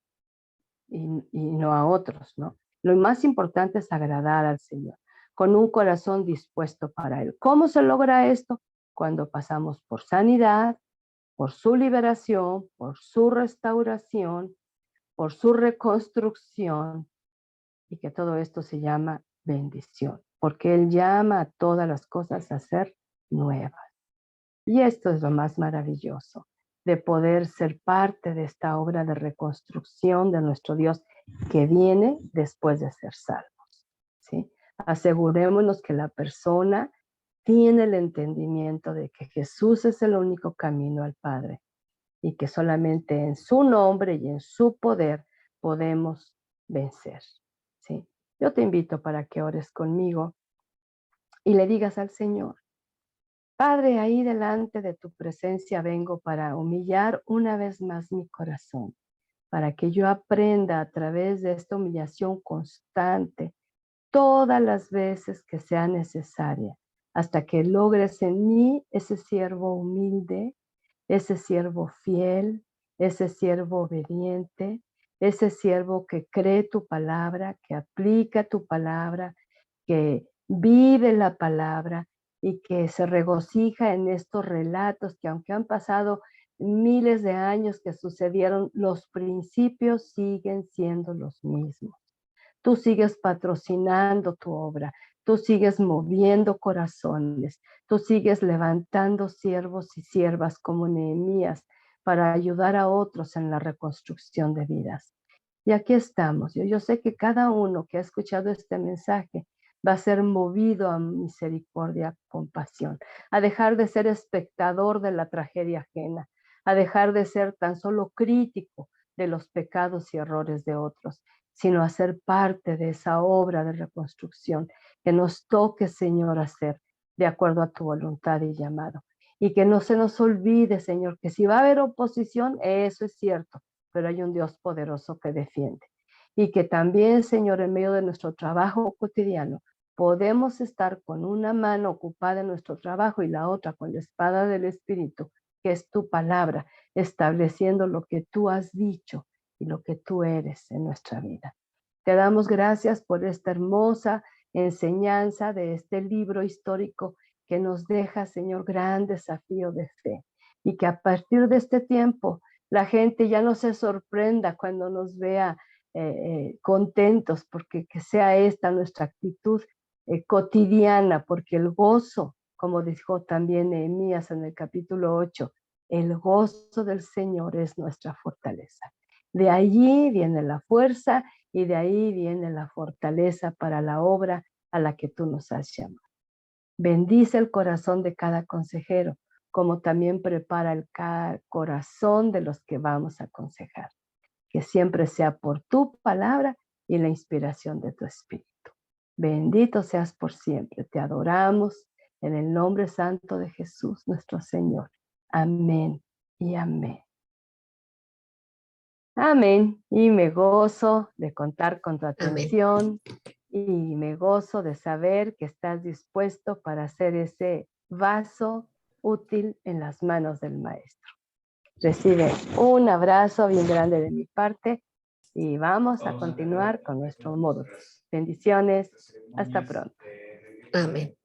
Y no a otros, ¿no? Lo más importante es agradar al Señor, con un corazón dispuesto para Él. ¿Cómo se logra esto? Cuando pasamos por sanidad, por su liberación, por su restauración, por su reconstrucción, y que todo esto se llama bendición, porque Él llama a todas las cosas a ser nuevas. Y esto es lo más maravilloso, de poder ser parte de esta obra de reconstrucción de nuestro Dios que viene después de ser salvos, ¿sí? Asegurémonos que la persona tiene el entendimiento de que Jesús es el único camino al Padre y que solamente en su nombre y en su poder podemos vencer, ¿sí? Yo te invito para que ores conmigo y le digas al Señor, Padre, ahí delante de tu presencia vengo para humillar una vez más mi corazón, para que yo aprenda a través de esta humillación constante, todas las veces que sea necesaria, hasta que logres en mí ese siervo humilde, ese siervo fiel, ese siervo obediente, ese siervo que cree tu palabra, que aplica tu palabra, que vive la palabra y que se regocija en estos relatos que aunque han pasado miles de años que sucedieron, los principios siguen siendo los mismos. Tú sigues patrocinando tu obra, tú sigues moviendo corazones, tú sigues levantando siervos y siervas como Nehemías para ayudar a otros en la reconstrucción de vidas. Y aquí estamos. Yo sé que cada uno que ha escuchado este mensaje va a ser movido a misericordia, compasión, a dejar de ser espectador de la tragedia ajena, a dejar de ser tan solo crítico de los pecados y errores de otros, sino a ser parte de esa obra de reconstrucción que nos toque, Señor, hacer de acuerdo a tu voluntad y llamado. Y que no se nos olvide, Señor, que si va a haber oposición, eso es cierto, pero hay un Dios poderoso que defiende. Y que también, Señor, en medio de nuestro trabajo cotidiano, podemos estar con una mano ocupada en nuestro trabajo y la otra con la espada del Espíritu, que es tu palabra, estableciendo lo que tú has dicho y lo que tú eres en nuestra vida. Te damos gracias por esta hermosa enseñanza de este libro histórico que nos deja, Señor, gran desafío de fe. Y que a partir de este tiempo la gente ya no se sorprenda cuando nos vea contentos, porque que sea esta nuestra actitud cotidiana, porque el gozo, como dijo también Nehemías en el capítulo 8, el gozo del Señor es nuestra fortaleza. De allí viene la fuerza y de ahí viene la fortaleza para la obra a la que tú nos has llamado. Bendice el corazón de cada consejero, como también prepara el corazón de los que vamos a aconsejar. Que siempre sea por tu palabra y la inspiración de tu Espíritu. Bendito seas por siempre. Te adoramos en el nombre santo de Jesús, nuestro Señor. Amén y amén. Amén. Y me gozo de contar con tu atención. Y me gozo de saber que estás dispuesto para hacer ese vaso útil en las manos del Maestro. Recibe un abrazo bien grande de mi parte y vamos a continuar con nuestro módulo. Bendiciones. Hasta pronto. Amén.